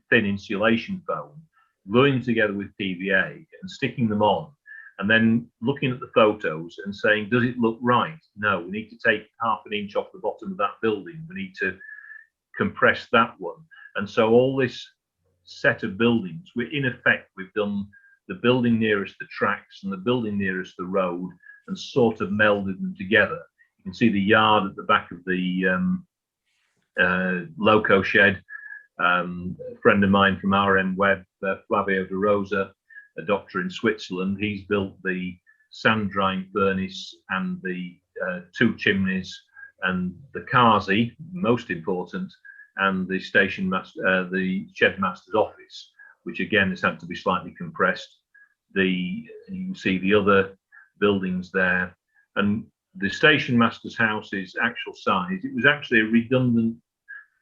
thin insulation foam, gluing together with PVA and sticking them on, and then looking at the photos and saying, does it look right? No, we need to take 1/2 inch off the bottom of that building. We need to compress that one. And so all this set of buildings, in effect, we've done the building nearest the tracks and the building nearest the road, and sort of melded them together. You can see the yard at the back of the Loco Shed. A friend of mine from RM Web, Flavio De Rosa, a doctor in Switzerland, he's built the sand drying furnace and the 2 chimneys and the Kazi, most important, and the station master, the shed master's office, which again has had to be slightly compressed. You can see the other buildings there, and the station master's house's actual size, it was actually a redundant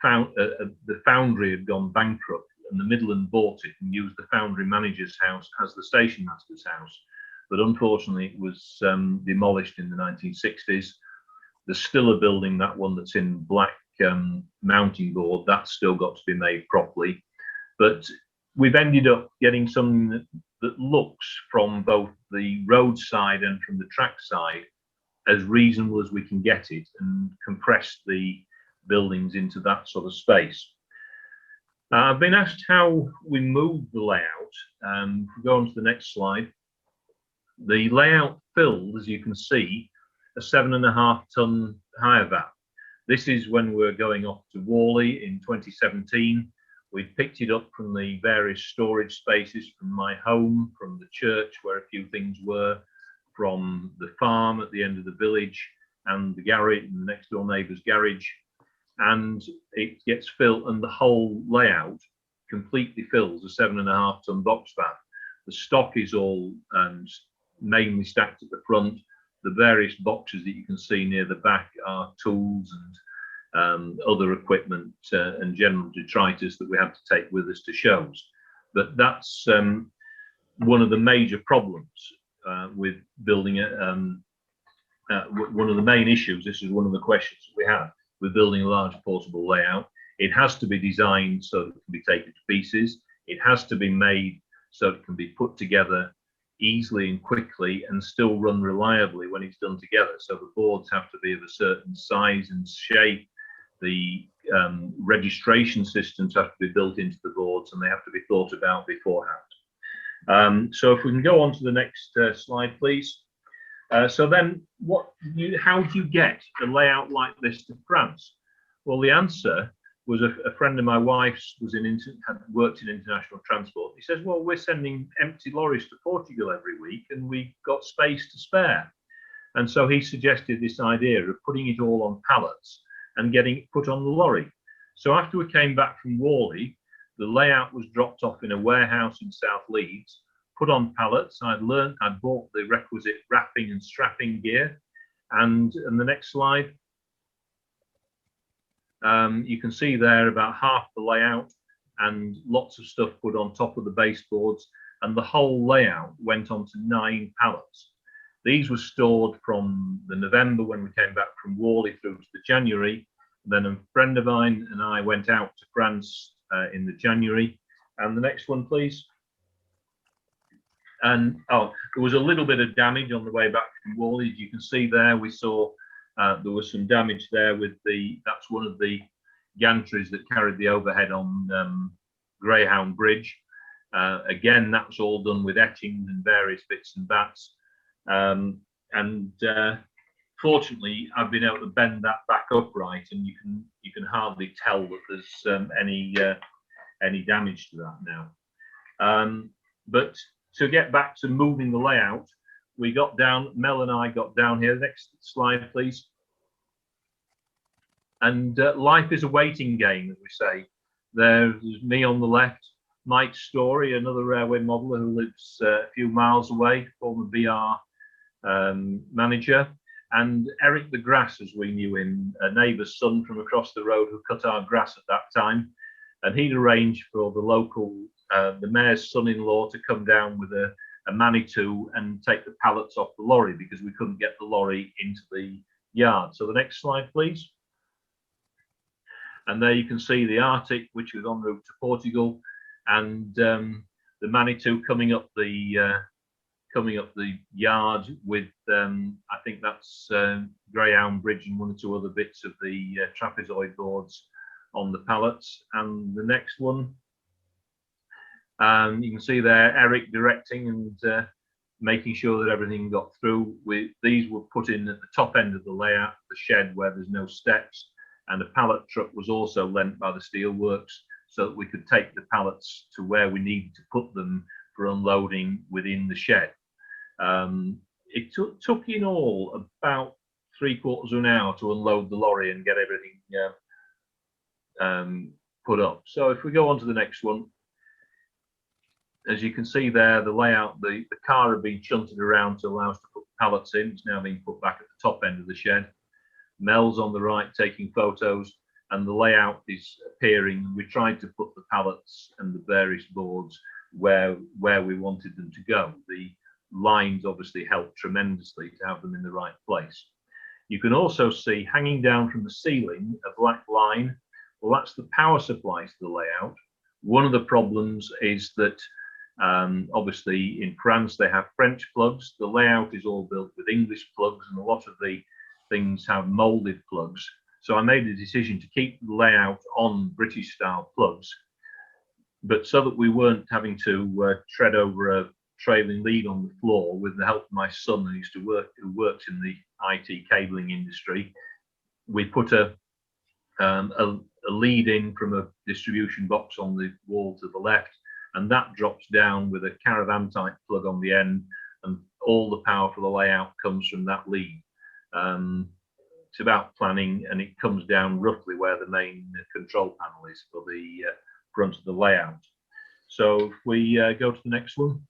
the foundry had gone bankrupt, and the Midland bought it and used the foundry manager's house as the station master's house. But unfortunately, it was demolished in the 1960s. There's still a building, that one that's in black mounting board, that's still got to be made properly. But we've ended up getting something that looks, from both the roadside and from the track side, as reasonable as we can get it, and compress the buildings into that sort of space. I've been asked how we move the layout. If we go on to the next slide, the layout filled, as you can see, a 7.5 ton hire van. This is when we're going off to Whalley in 2017. We'd picked it up from the various storage spaces, from my home, from the church where a few things were, from the farm at the end of the village, and the garage, and the next door neighbour's garage. And it gets filled, and the whole layout completely fills a 7.5 ton box van. The stock is all mainly stacked at the front. The various boxes that you can see near the back are tools and other equipment and general detritus that we have to take with us to shows. But that's one of the major problems with building it. One of the main issues, this is one of the questions that we have with building a large portable layout. It has to be designed so that it can be taken to pieces. It has to be made so it can be put together easily and quickly and still run reliably when it's done together. So the boards have to be of a certain size and shape. The registration systems have to be built into the boards, and they have to be thought about beforehand. So if we can go on to the next slide, please. So then, how do you get a layout like this to France? Well, the answer was a friend of my wife's had worked in international transport. He says, well, we're sending empty lorries to Portugal every week, and we've got space to spare. And so he suggested this idea of putting it all on pallets and getting it put on the lorry. So after we came back from Whalley, the layout was dropped off in a warehouse in South Leeds, put on pallets. I'd bought the requisite wrapping and strapping gear. And the next slide, you can see there about half the layout and lots of stuff put on top of the baseboards, and the whole layout went onto 9 pallets. These were stored from the November when we came back from Whalley through to the January. Then a friend of mine and I went out to France in the January. And the next one, please. And there was a little bit of damage on the way back from Whalley. As you can see there, we saw there was some damage there with that's one of the gantries that carried the overhead on Greyhound Bridge. Again, that was all done with etchings and various bits and bats. Fortunately, I've been able to bend that back upright, and you can hardly tell that there's any damage to that now. But to get back to moving the layout, we got down. Mel and I got down here. Next slide, please. And life is a waiting game, as we say. There's me on the left, Mike Story, another railway modeller who lives a few miles away, former BR manager, and Eric the Grass, as we knew him, a neighbour's son from across the road who cut our grass at that time. And he'd arranged for the local, the mayor's son-in-law to come down with a Manitou and take the pallets off the lorry because we couldn't get the lorry into the yard. So the next slide, please. And there you can see the Arctic, which was en route to Portugal, and the Manitou coming up the yard with I think that's Greyhound Bridge and 1 or 2 other bits of the trapezoid boards on the pallets. And the next one, You can see there Eric directing and making sure that everything got through. These were put in at the top end of the layout, the shed where there's no steps, and a pallet truck was also lent by the steelworks so that we could take the pallets to where we needed to put them for unloading within the shed. It took in all about 3/4 of an hour to unload the lorry and get everything put up. So if we go on to the next one, as you can see there, the layout, the car had been shunted around to allow us to put pallets in. It's now being put back at the top end of the shed. Mel's on the right taking photos, and the layout is appearing. We tried to put the pallets and the various boards where we wanted them to go. The lines obviously helped tremendously to have them in the right place. You can also see hanging down from the ceiling a black line. Well, that's the power supply to the layout. One of the problems is that obviously in France they have French plugs. The layout is all built with English plugs, and a lot of the things have molded plugs. So I made a decision to keep the layout on British style plugs, but so that we weren't having to tread over a trailing lead on the floor, with the help of my son who works in the IT cabling industry, we put a lead in from a distribution box on the wall to the left, and that drops down with a caravan type plug on the end, and all the power for the layout comes from that lead. It's about planning, and it comes down roughly where the main control panel is for the front of the layout. So if we go to the next one,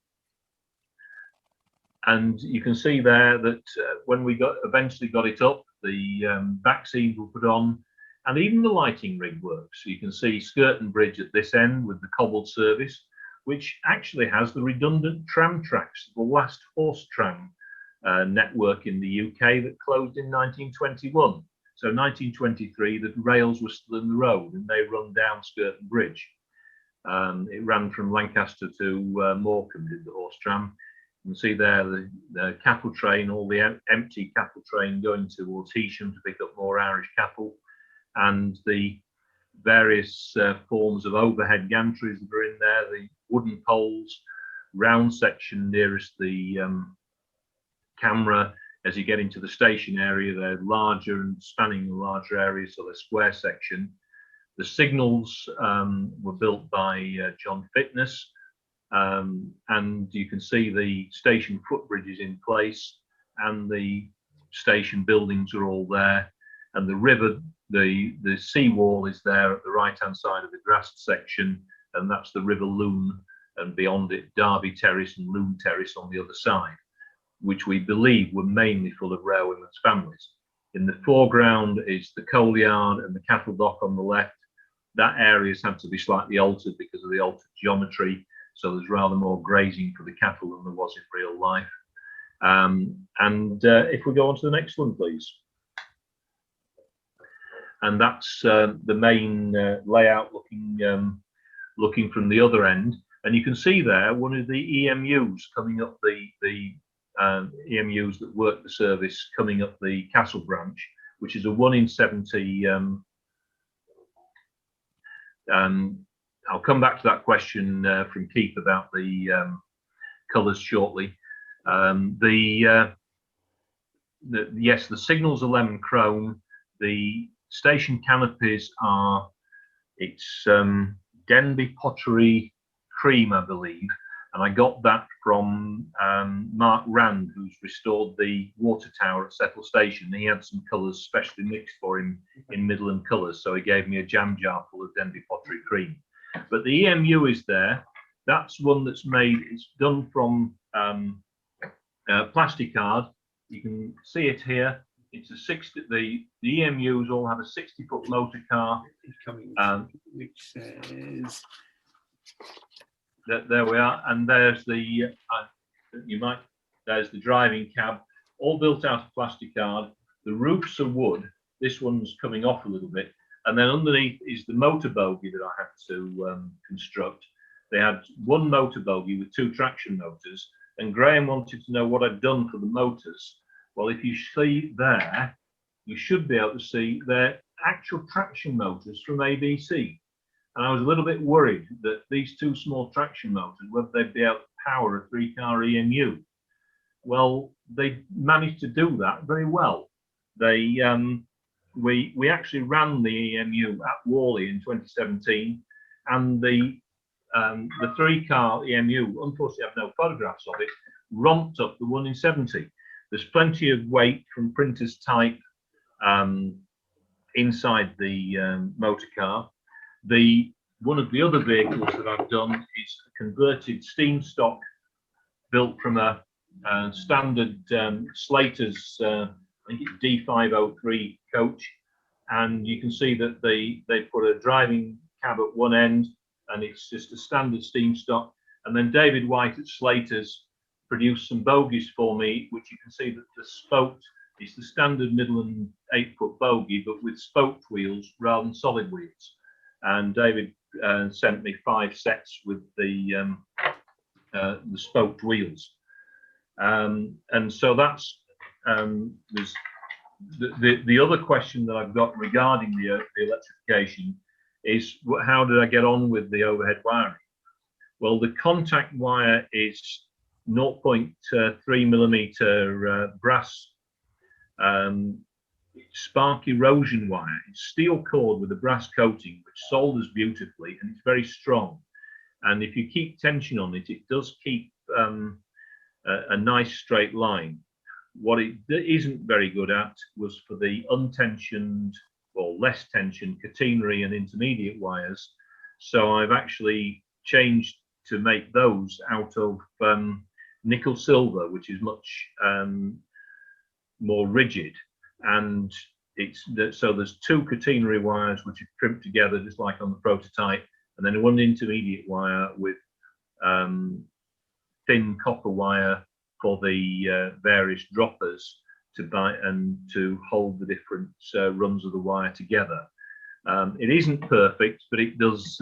and you can see there that when we eventually got it up, the back scenes were put on, and even the lighting rig works. So you can see Skirton Bridge at this end with the cobbled service, which actually has the redundant tram tracks, the last horse tram network in the UK that closed in 1921. So 1923, the rails were still in the road, and they run down Skirton Bridge. It ran from Lancaster to Morecambe, did the horse tram. You can see there the cattle train, all the empty cattle train going towards Heysham to pick up more Irish cattle, and the various forms of overhead gantries that are in there, the wooden poles, round section nearest the camera. As you get into the station area, they're larger and spanning a larger area, so they're square section. The signals were built by John Fitness, and you can see the station footbridges in place, and the station buildings are all there, and the river, the seawall is there at the right hand side of the grassed section, and that's the River Lune, and beyond it Derby Terrace and Lune Terrace on the other side, which we believe were mainly full of railwaymen's families. In the foreground is the coal yard and the cattle dock on the left. That area has had to be slightly altered because of the altered geometry, so there's rather more grazing for the cattle than there was in real life. If we go on to the next one, please. And that's the main layout looking from the other end. And you can see there one of the EMUs coming up, the EMUs that work the service coming up the Castle branch, which is a 1 in 70. I'll come back to that question from Keith about the colours shortly. Yes, the signals are lemon chrome. The station canopies are, it's Denby Pottery Cream, I believe, and I got that from Mark Rand, who's restored the water tower at Settle Station. He had some colours specially mixed for him in Midland colours, so he gave me a jam jar full of Denby Pottery Cream. But the EMU is there. That's one that's made, it's done from plasticard. You can see it here. It's a 60, the EMUs all have a 60-foot motor car. Which says, there we are, and there's the there's the driving cab, all built out of plasticard. The roofs are wood. This one's coming off a little bit, and then underneath is the motor bogie that I had to construct. They had one motor bogie with 2 traction motors, and Graham wanted to know what I'd done for the motors. Well, if you see there, you should be able to see they're actual traction motors from ABC. and I was a little bit worried that these two small traction motors, whether they'd be able to power a 3-car EMU. Well, they managed to do that very well. They we actually ran the EMU at Worley in 2017, and the 3-car EMU, unfortunately I have no photographs of it, romped up the one in 70. There's plenty of weight from printer's type inside the motor car. One of the other vehicles that I've done is a converted steam stock built from a standard Slater's, I think it's D503 coach, and you can see that they put a driving cab at one end, and it's just a standard steam stock. And then David White at Slater's produced some bogies for me, which you can see that the spoked, it's the standard Midland 8-foot bogie, but with spoked wheels rather than solid wheels. And David sent me 5 sets with the spoked wheels. And so that's the other question that I've got regarding the electrification is, how did I get on with the overhead wiring? Well, the contact wire is 0.3mm brass spark erosion wire. It's steel cord with a brass coating which solders beautifully, and it's very strong. And if you keep tension on it, it does keep a nice straight line. What it isn't very good at was for the untensioned or less tensioned catenary and intermediate wires. So I've actually changed to make those out of nickel silver, which is much more rigid. And so there's 2 catenary wires which are crimped together just like on the prototype, and then 1 intermediate wire with thin copper wire for the various droppers to to hold the different runs of the wire together. It isn't perfect, but it does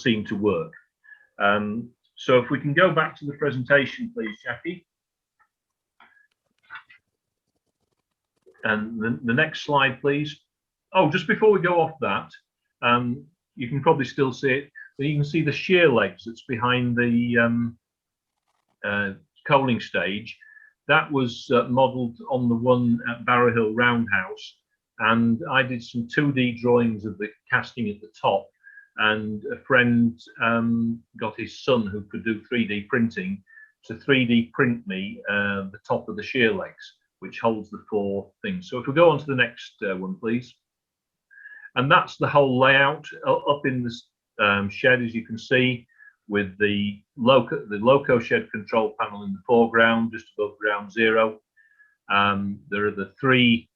seem to work. So if we can go back to the presentation, please, Jackie. And the next slide, please. Oh, just before we go off that, you can probably still see it. So you can see the shear legs that's behind the coaling stage. That was modelled on the one at Barrow Hill Roundhouse, and I did some 2D drawings of the casting at the top, and a friend got his son, who could do 3D printing, to 3D print me the top of the shear legs, which holds the 4 things. So if we go on to the next one, please. And that's the whole layout up in this shed, as you can see, with the Loco Shed control panel in the foreground, just above ground zero. There are the 3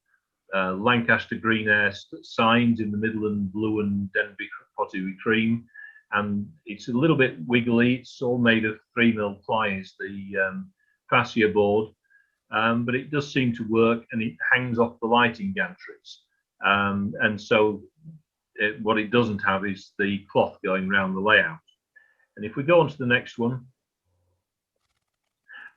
Lancaster Green Ayre signs in the middle, and blue and Denby pottery cream. And it's a little bit wiggly. It's all made of 3mm pliers, the fascia board. But it does seem to work, and it hangs off the lighting gantries. And so what it doesn't have is the cloth going around the layout. And if we go on to the next one,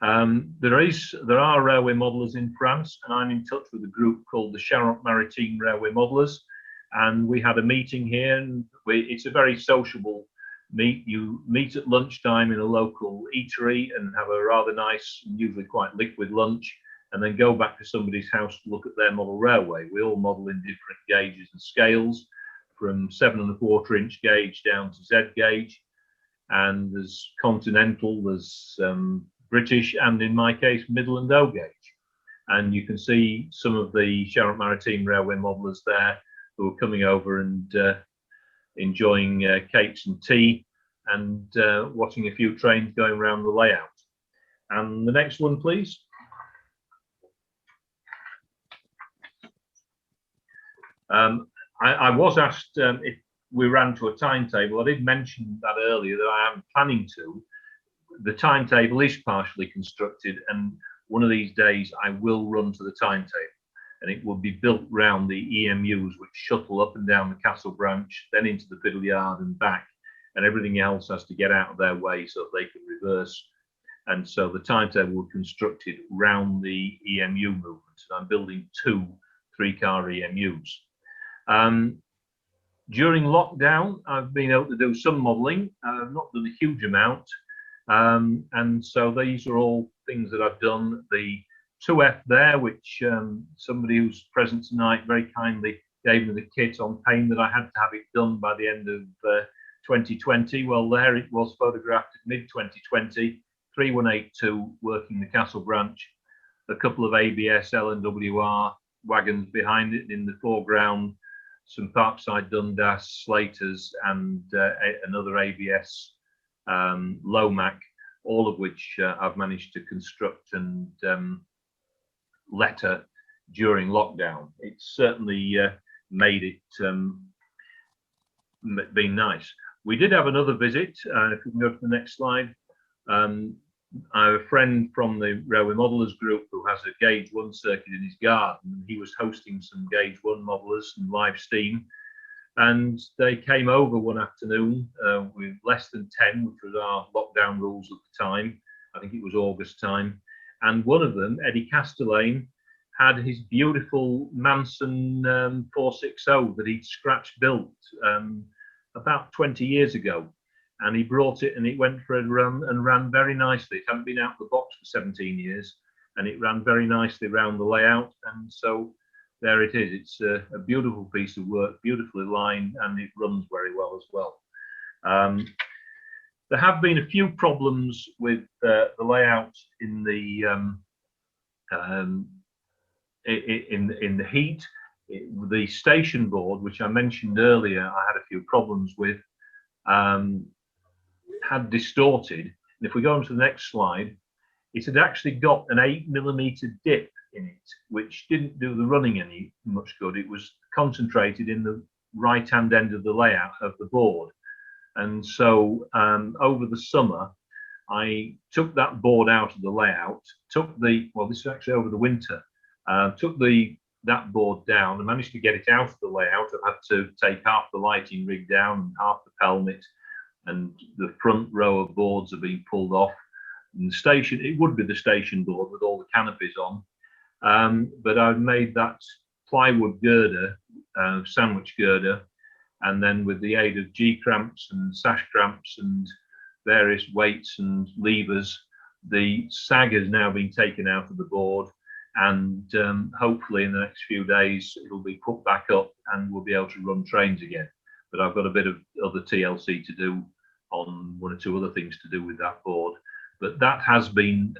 there are railway modellers in France, and I'm in touch with a group called the Maritime Railway Modellers, and we had a meeting here, and it's a very sociable meet. You meet at lunchtime in a local eatery and have a rather nice, usually quite liquid lunch, and then go back to somebody's house to look at their model railway. We all model in different gauges and scales, from 7¼ inch gauge down to Z gauge, and there's continental, there's British, and in my case Midland O gauge. And you can see some of the Charente Maritime Railway modellers there who are coming over and enjoying cakes and tea, and watching a few trains going around the layout. And the next one, please. I was asked if we ran to a timetable. I did mention that earlier, that I am planning to. The timetable is partially constructed, and one of these days I will run to the timetable, and it will be built round the EMUs, which shuttle up and down the Castle Branch, then into the Fiddle Yard and back, and everything else has to get out of their way so that they can reverse. And so the timetable was constructed round the EMU movement, and I'm building 2 3-car EMUs. During lockdown, I've been able to do some modelling. I've not done a huge amount. And so these are all things that I've done. The 2F there, which somebody who's present tonight very kindly gave me the kit on pain that I had to have it done by the end of 2020. Well, there it was photographed at mid-2020, 3182 working the Castle branch. A couple of ABS LNWR wagons behind it in the foreground, some Parkside Dundas Slaters and another ABS Lomac, all of which I've managed to construct and letter during lockdown. It's certainly made it been nice. We did have another visit. If we can go to the next slide. I have a friend from the Railway Modelers Group who has a Gauge 1 circuit in his garden. He was hosting some Gauge 1 modelers and live steam. And they came over one afternoon with less than 10, which was our lockdown rules at the time. I think it was August time. And one of them, Eddie Castellane, had his beautiful Manson 460 that he'd scratch built about 20 years ago. And he brought it and it went for a run and ran very nicely. It hadn't been out of the box for 17 years and it ran very nicely around the layout. And so there it is. It's a beautiful piece of work, beautifully lined, and it runs very well as well. There have been a few problems with the layout in the heat. The station board, which I mentioned earlier, I had a few problems with, had distorted. And if we go on to the next slide, it had actually got an 8mm dip in it, which didn't do the running any much good. It was concentrated in the right hand end of the layout of the board. And so over the summer, I took that board out of the layout, well, this is actually over the winter, took that board down and managed to get it out of the layout. I've had to take half the lighting rig down and half the pelmet, and the front row of boards are being pulled off. And the station, it would be the station board with all the canopies on, but I've made that plywood girder, sandwich girder, and then with the aid of G-cramps and sash cramps and various weights and levers, the sag has now been taken out of the board, and hopefully in the next few days it'll be put back up and we'll be able to run trains again. But I've got a bit of other TLC to do on one or two other things to do with that board. But that has been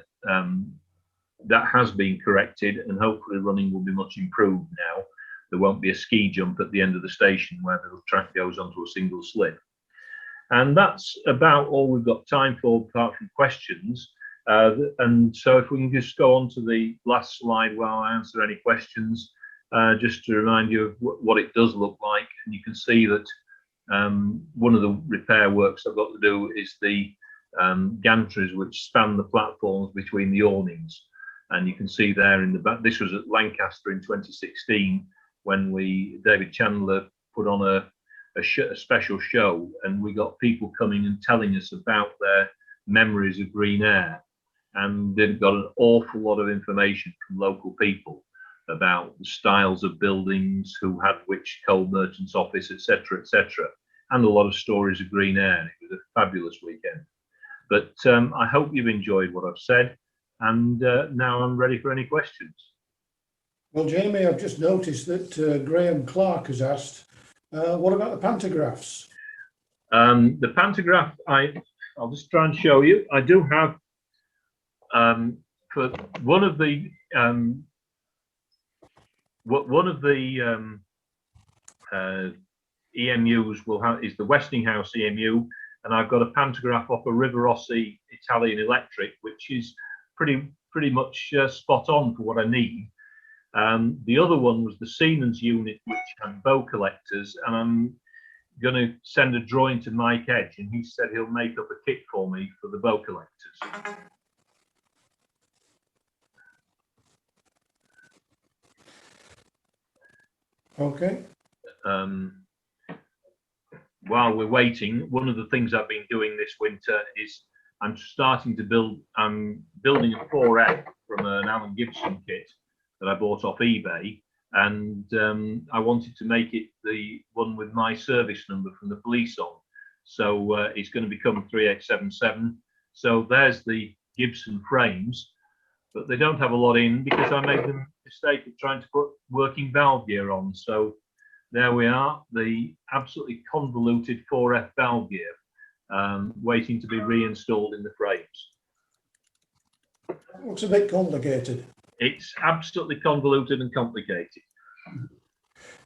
corrected, and hopefully running will be much improved now. There won't be a ski jump at the end of the station where the track goes onto a single slip. And that's about all we've got time for, apart from questions. And so if we can just go on to the last slide while I answer any questions, just to remind you of what it does look like. And you can see that one of the repair works I've got to do is the gantries which span the platforms between the awnings. And you can see there in the back, this was at Lancaster in 2016 when David Chandler put on a special show, and we got people coming and telling us about their memories of Green Ayre, and they've got an awful lot of information from local people about the styles of buildings, who had which coal merchant's office, etc., etc., and a lot of stories of Green Ayre. It was a fabulous weekend. But I hope you've enjoyed what I've said, and now I'm ready for any questions. Well, Jamie, I've just noticed that Graham Clark has asked, what about the pantographs? The pantograph, I'll just try and show you. I do have, for one of the EMUs is the Westinghouse EMU, and I've got a pantograph off a Rivarossi Italian electric, which is pretty much spot on for what I need. The other one was the Siemens unit, which had bow collectors, and I'm going to send a drawing to Mike Edge, and he said he'll make up a kit for me for the bow collectors. Okay. While we're waiting, one of the things I've been doing this winter is I'm building a 4F from an Alan Gibson kit that I bought off eBay, and I wanted to make it the one with my service number from the police on. So it's going to become 3877. So there's the Gibson frames, but they don't have a lot in because I made the mistake of trying to put working valve gear on. So there we are, the absolutely convoluted 4F valve gear, waiting to be reinstalled in the frames. Looks a bit complicated. It's absolutely convoluted and complicated.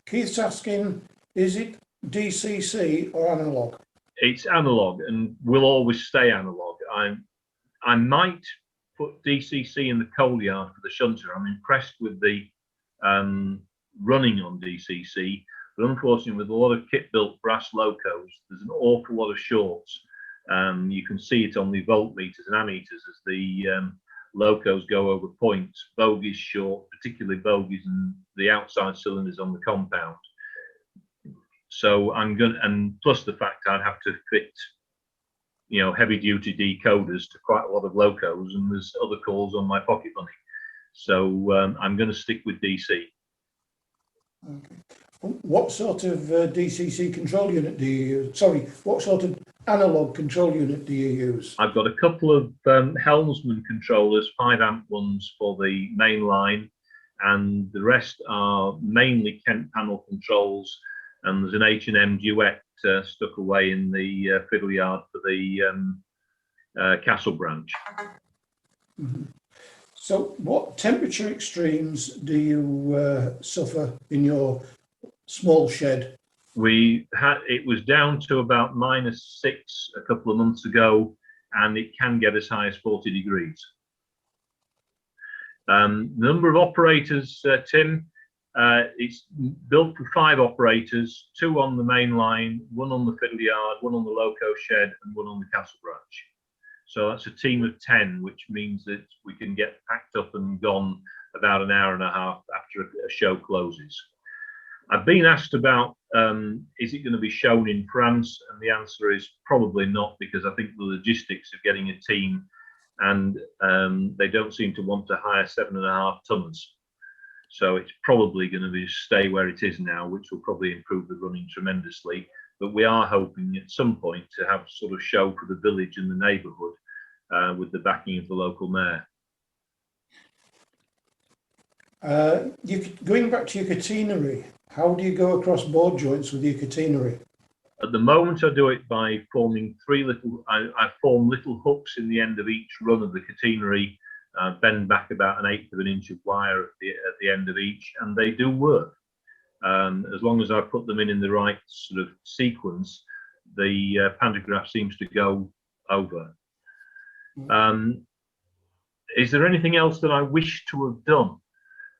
Keith's asking, is it DCC or analog? It's analog and will always stay analog. I might put DCC in the coal yard for the shunter. I'm impressed with the running on DCC, but unfortunately with a lot of kit-built brass locos, there's an awful lot of shorts. You can see it on the voltmeters and ammeters as the locos go over points, bogies short, particularly bogies and the outside cylinders on the compound. So I'm going to, and plus the fact I'd have to fit, you know, heavy duty decoders to quite a lot of locos, and there's other calls on my pocket money. So I'm going to stick with DC. Okay. What sort of DCC control unit do you use? Sorry, what sort of analog control unit do you use? I've got a couple of Helmsman controllers, 5 amp ones for the main line, and the rest are mainly Kent panel controls, and there's an H&M Duet stuck away in the fiddle yard for the Castle branch. Mm-hmm. So what temperature extremes do you suffer in your small shed? It was down to about -6 a couple of months ago, and it can get as high as 40 degrees. Number of operators, Tim, it's built for 5 operators, 2 on the main line, 1 on the fiddle yard, 1 on the Loco Shed, and 1 on the Castle branch. So that's a team of 10, which means that we can get packed up and gone about an hour and a half after a show closes. I've been asked about, is it going to be shown in France? And the answer is probably not, because I think the logistics of getting a team, and they don't seem to want to hire 7.5 tonners. So it's probably going to be stay where it is now, which will probably improve the running tremendously. But we are hoping at some point to have sort of show for the village and the neighbourhood with the backing of the local mayor. Going back to your catenary, how do you go across board joints with your catenary? At the moment, I do it by forming 3 little. I form little hooks in the end of each run of the catenary, bend back about 1/8 of an inch of wire at the end of each, and they do work. As long as I put them in the right sort of sequence, the pantograph seems to go over. Is there anything else that I wish to have done?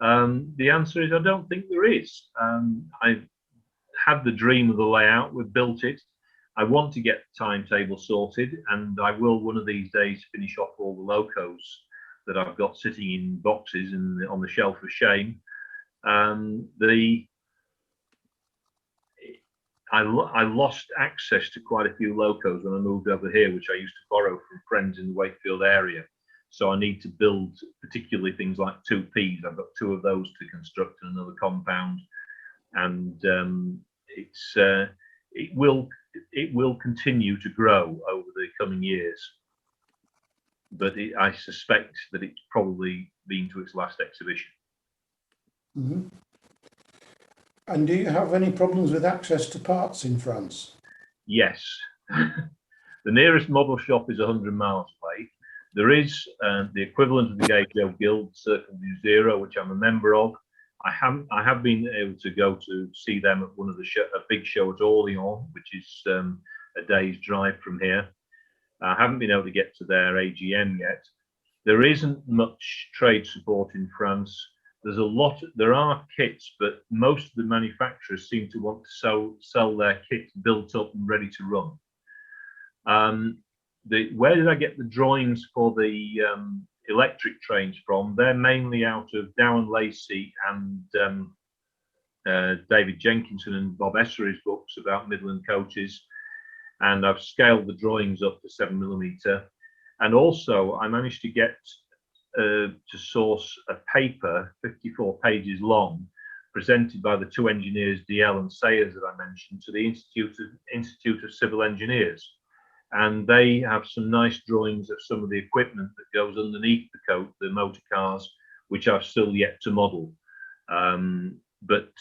The answer is I don't think there is. I had the dream of the layout, we've built it. I want to get the timetable sorted, and I will one of these days finish off all the locos that I've got sitting in boxes on the shelf of shame. I lost access to quite a few locos when I moved over here, which I used to borrow from friends in the Wakefield area. So I need to build particularly things like 2Ps. I've got 2 of those to construct in another compound, and it will continue to grow over the coming years. But I suspect that it's probably been to its last exhibition. Mm-hmm. And do you have any problems with access to parts in France? Yes. The nearest model shop is 100 miles away. There is the equivalent of the Gay Guild, Circle du Zero, which I'm a member of. I have been able to go to see them at one of a big show at Orléans, which is a day's drive from here. I haven't been able to get to their AGM yet. There isn't much trade support in France. There are kits, but most of the manufacturers seem to want to sell their kits built up and ready to run. Where did I get the drawings for the electric trains from? They're mainly out of Dow & Lacey and David Jenkinson and Bob Essery's books about Midland coaches. And I've scaled the drawings up to 7mm. And also I managed to get to source a paper 54 pages long presented by the two engineers, DL and Sayers, that I mentioned, to the Institute of Civil Engineers. And they have some nice drawings of some of the equipment that goes underneath the coat, the motor cars, which I've still yet to model. But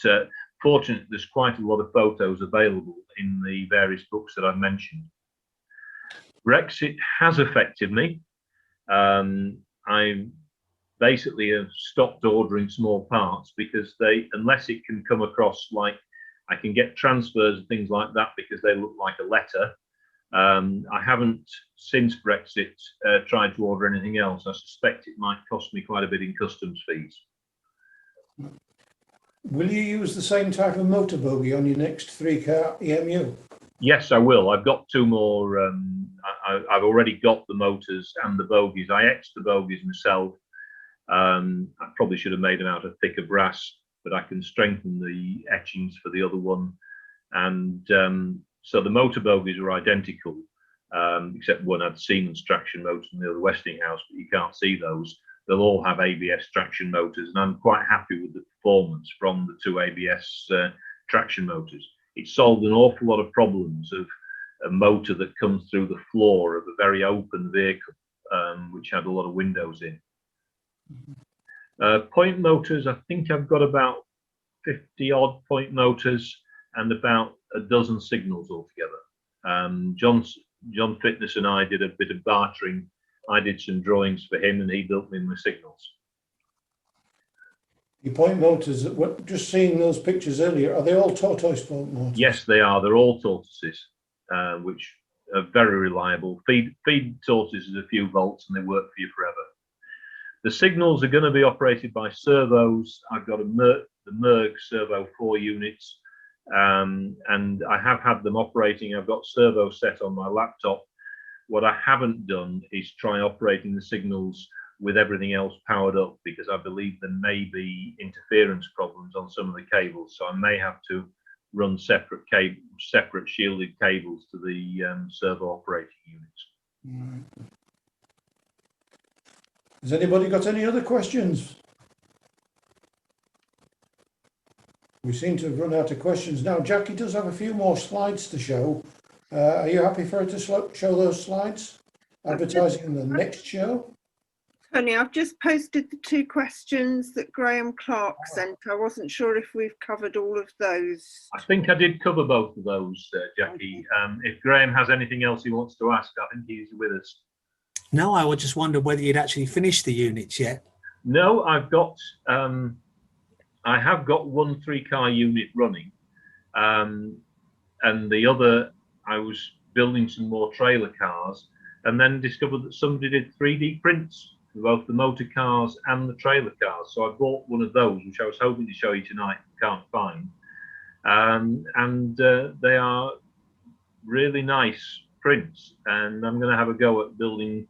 fortunately, there's quite a lot of photos available in the various books that I've mentioned. Brexit has affected me. I basically have stopped ordering small parts because unless it can come across like I can get transfers and things like that because they look like a letter. I haven't since Brexit tried to order anything else. I suspect it might cost me quite a bit in customs fees. Will you use the same type of motor bogie on your next 3-car EMU? Yes, I will. I've got 2 more. I've already got the motors and the bogies. I etched the bogies myself. I probably should have made them out of thicker brass, but I can strengthen the etchings for the other one. And so the motor bogies are identical, except one had Siemens traction motors and the other Westinghouse, but you can't see those. They'll all have ABS traction motors, and I'm quite happy with the performance from the 2 ABS traction motors. It solved an awful lot of problems of a motor that comes through the floor of a very open vehicle, which had a lot of windows in. Point motors, I think I've got about 50 odd point motors and about a dozen signals altogether. John Fitness and I did a bit of bartering. I did some drawings for him and he built me my signals. Your point motors, just seeing those pictures earlier, are they all tortoise point motors? Yes, they are. They're all tortoises, which are very reliable. Feed tortoises a few volts and they work for you forever. The signals are going to be operated by servos. I've got the Merg servo 4 units, and I have had them operating. I've got servo set on my laptop. What I haven't done is try operating the signals with everything else powered up, because I believe there may be interference problems on some of the cables. So I may have to run separate shielded cables to the servo operating units. Right. Has anybody got any other questions? We seem to have run out of questions now. Jackie does have a few more slides to show. Are you happy for her to show those slides? Advertising in the next show? Tony, I've just posted the 2 questions that Graham Clark sent. I wasn't sure if we've covered all of those. I think I did cover both of those, Jackie. If Graham has anything else he wants to ask, I think he's with us. No, I would just wonder whether you'd actually finished the units yet. No, I've got. I have got 1 3-car unit running, and the other I was building some more trailer cars, and then discovered that somebody did 3D prints for both the motor cars and the trailer cars. So I bought one of those, which I was hoping to show you tonight, can't find. They are really nice prints, and I'm going to have a go at building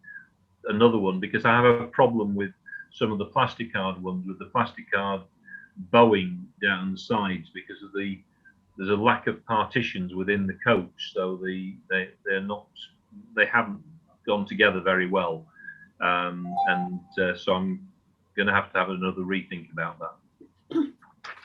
another one, because I have a problem with some of the plastic card ones, with the plastic card bowing down the sides because of there's a lack of partitions within the coach, so they haven't gone together very well, so I'm going to have another rethink about that.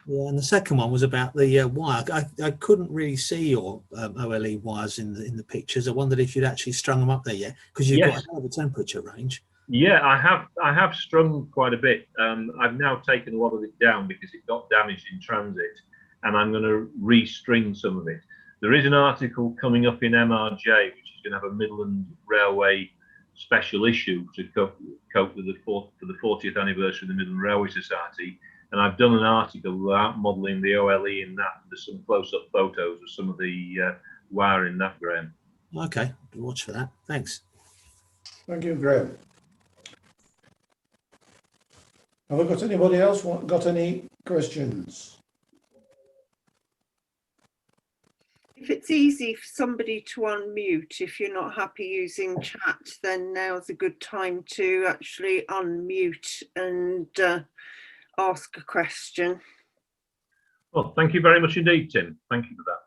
Yeah, and the second one was about the wire. I couldn't really see your OLE wires in the pictures. I wondered if you'd actually strung them up there yet, because you've got a hell of a temperature range. Yeah, I have strung quite a bit. I've now taken a lot of it down because it got damaged in transit, and I'm going to restring some of it. There is an article coming up in MRJ, which is going to have a Midland Railway special issue to cope with for the 40th anniversary of the Midland Railway Society. And I've done an article about modelling the OLE in that. There's some close-up photos of some of the wire in that, Graham. Okay, watch for that. Thanks. Thank you, Graham. Have we got anybody else got any questions? If it's easy for somebody to unmute, if you're not happy using chat, then now's a good time to actually unmute and ask a question. Well, thank you very much indeed, Tim. Thank you for that.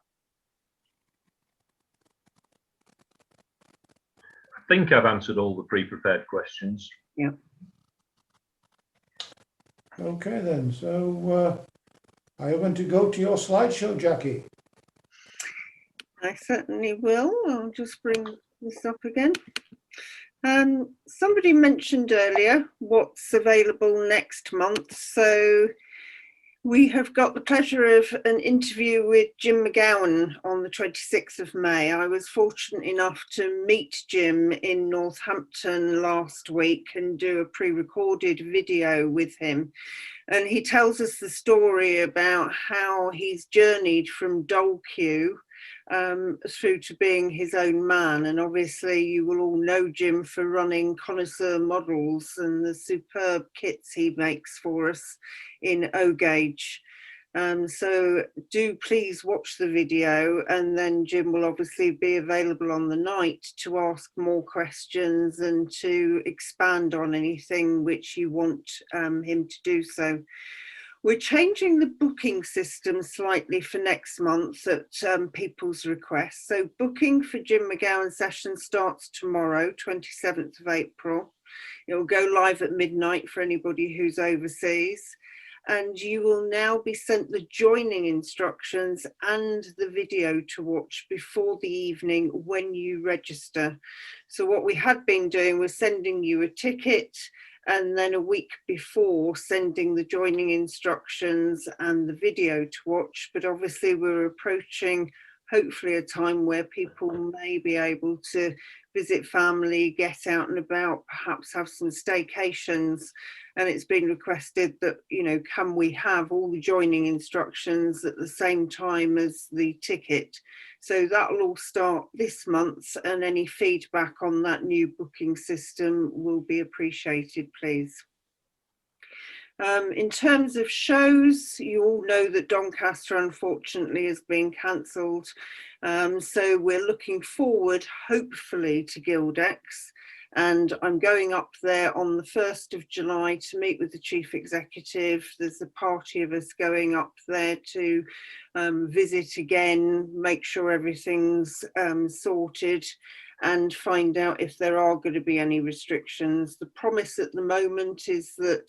I think I've answered all the pre-prepared questions. Yeah. Okay then, so Are you going to go to your slideshow, Jackie? I certainly will. I'll just bring this up again. Somebody mentioned earlier what's available next month. So we have got the pleasure of an interview with Jim Mcgowan on the 26th of May. I was fortunate enough to meet Jim in Northampton last week and do a pre-recorded video with him. And he tells us the story about how he's journeyed from Dole Q through to being his own man. And obviously you will all know Jim for running Connoisseur Models and the superb kits he makes for us in O-Gauge. So do please watch the video, and then Jim will obviously be available on the night to ask more questions and to expand on anything which you want him to do so. We're changing the booking system slightly for next month at people's request. So booking for Jim Mcgowan session starts tomorrow, 27th of April. It will go live at midnight for anybody who's overseas. And you will now be sent the joining instructions and the video to watch before the evening when you register. So what we had been doing was sending you a ticket, and then a week before sending the joining instructions and the video to watch. But obviously we're approaching hopefully a time where people may be able to visit family, get out and about, perhaps have some staycations. And it's been requested that, you know, can we have all the joining instructions at the same time as the ticket? So that'll all start this month, and any feedback on that new booking system will be appreciated, please. In terms of shows, you all know that Doncaster unfortunately has been cancelled. So we're looking forward, hopefully, to Guildex. And I'm going up there on the 1st of July to meet with the chief executive. There's a party of us going up there to visit again, make sure everything's sorted, and find out if there are going to be any restrictions. The promise at the moment is that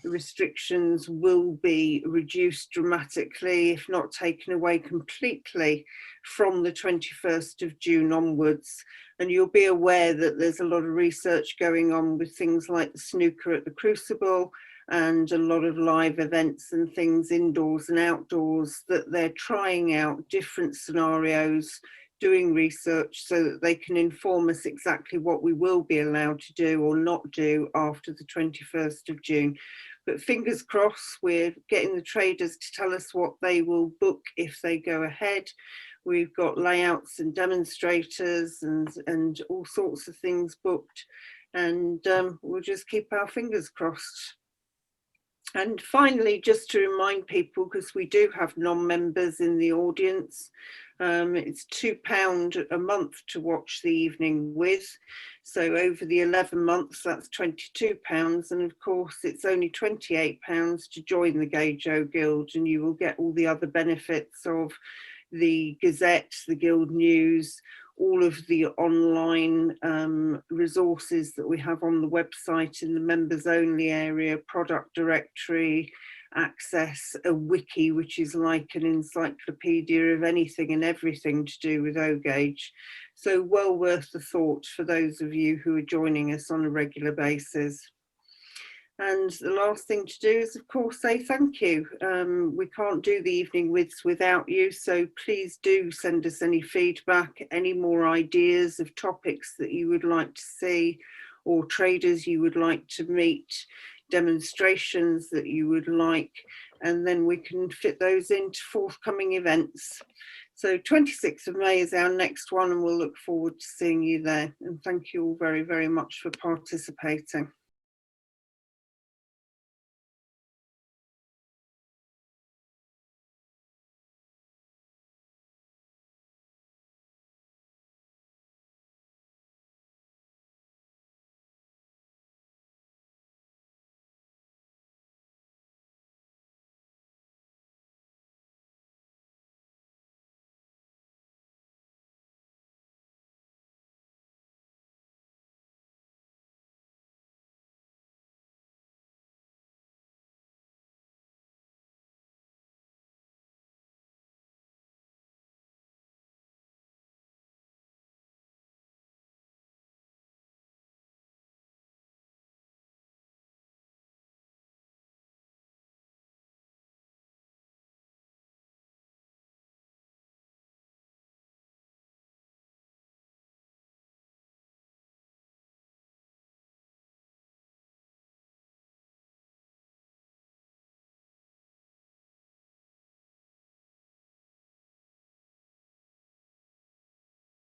the restrictions will be reduced dramatically, if not taken away completely, from the 21st of June onwards. And you'll be aware that there's a lot of research going on with things like the snooker at the Crucible and a lot of live events and things indoors and outdoors, that they're trying out different scenarios, doing research so that they can inform us exactly what we will be allowed to do or not do after the 21st of June. But fingers crossed, we're getting the traders to tell us what they will book if they go ahead. We've got layouts and demonstrators and all sorts of things booked, and we'll just keep our fingers crossed. And finally, just to remind people, because we do have non-members in the audience, it's £2 a month to watch the evening with. So over the 11 months, that's £22. And of course, it's only £28 to join the Gauge-O Guild, and you will get all the other benefits of the Gazette, the Guild News, all of the online resources that we have on the website in the members only area, product directory, access, a wiki, which is like an encyclopedia of anything and everything to do with O-Gauge. So well worth the thought for those of you who are joining us on a regular basis. And the last thing to do is, of course, say thank you. We can't do the evening widths without you, so please do send us any feedback, any more ideas of topics that you would like to see, or traders you would like to meet, demonstrations that you would like, and then we can fit those into forthcoming events. So 26th of May is our next one, and we'll look forward to seeing you there. And thank you all very, very much for participating.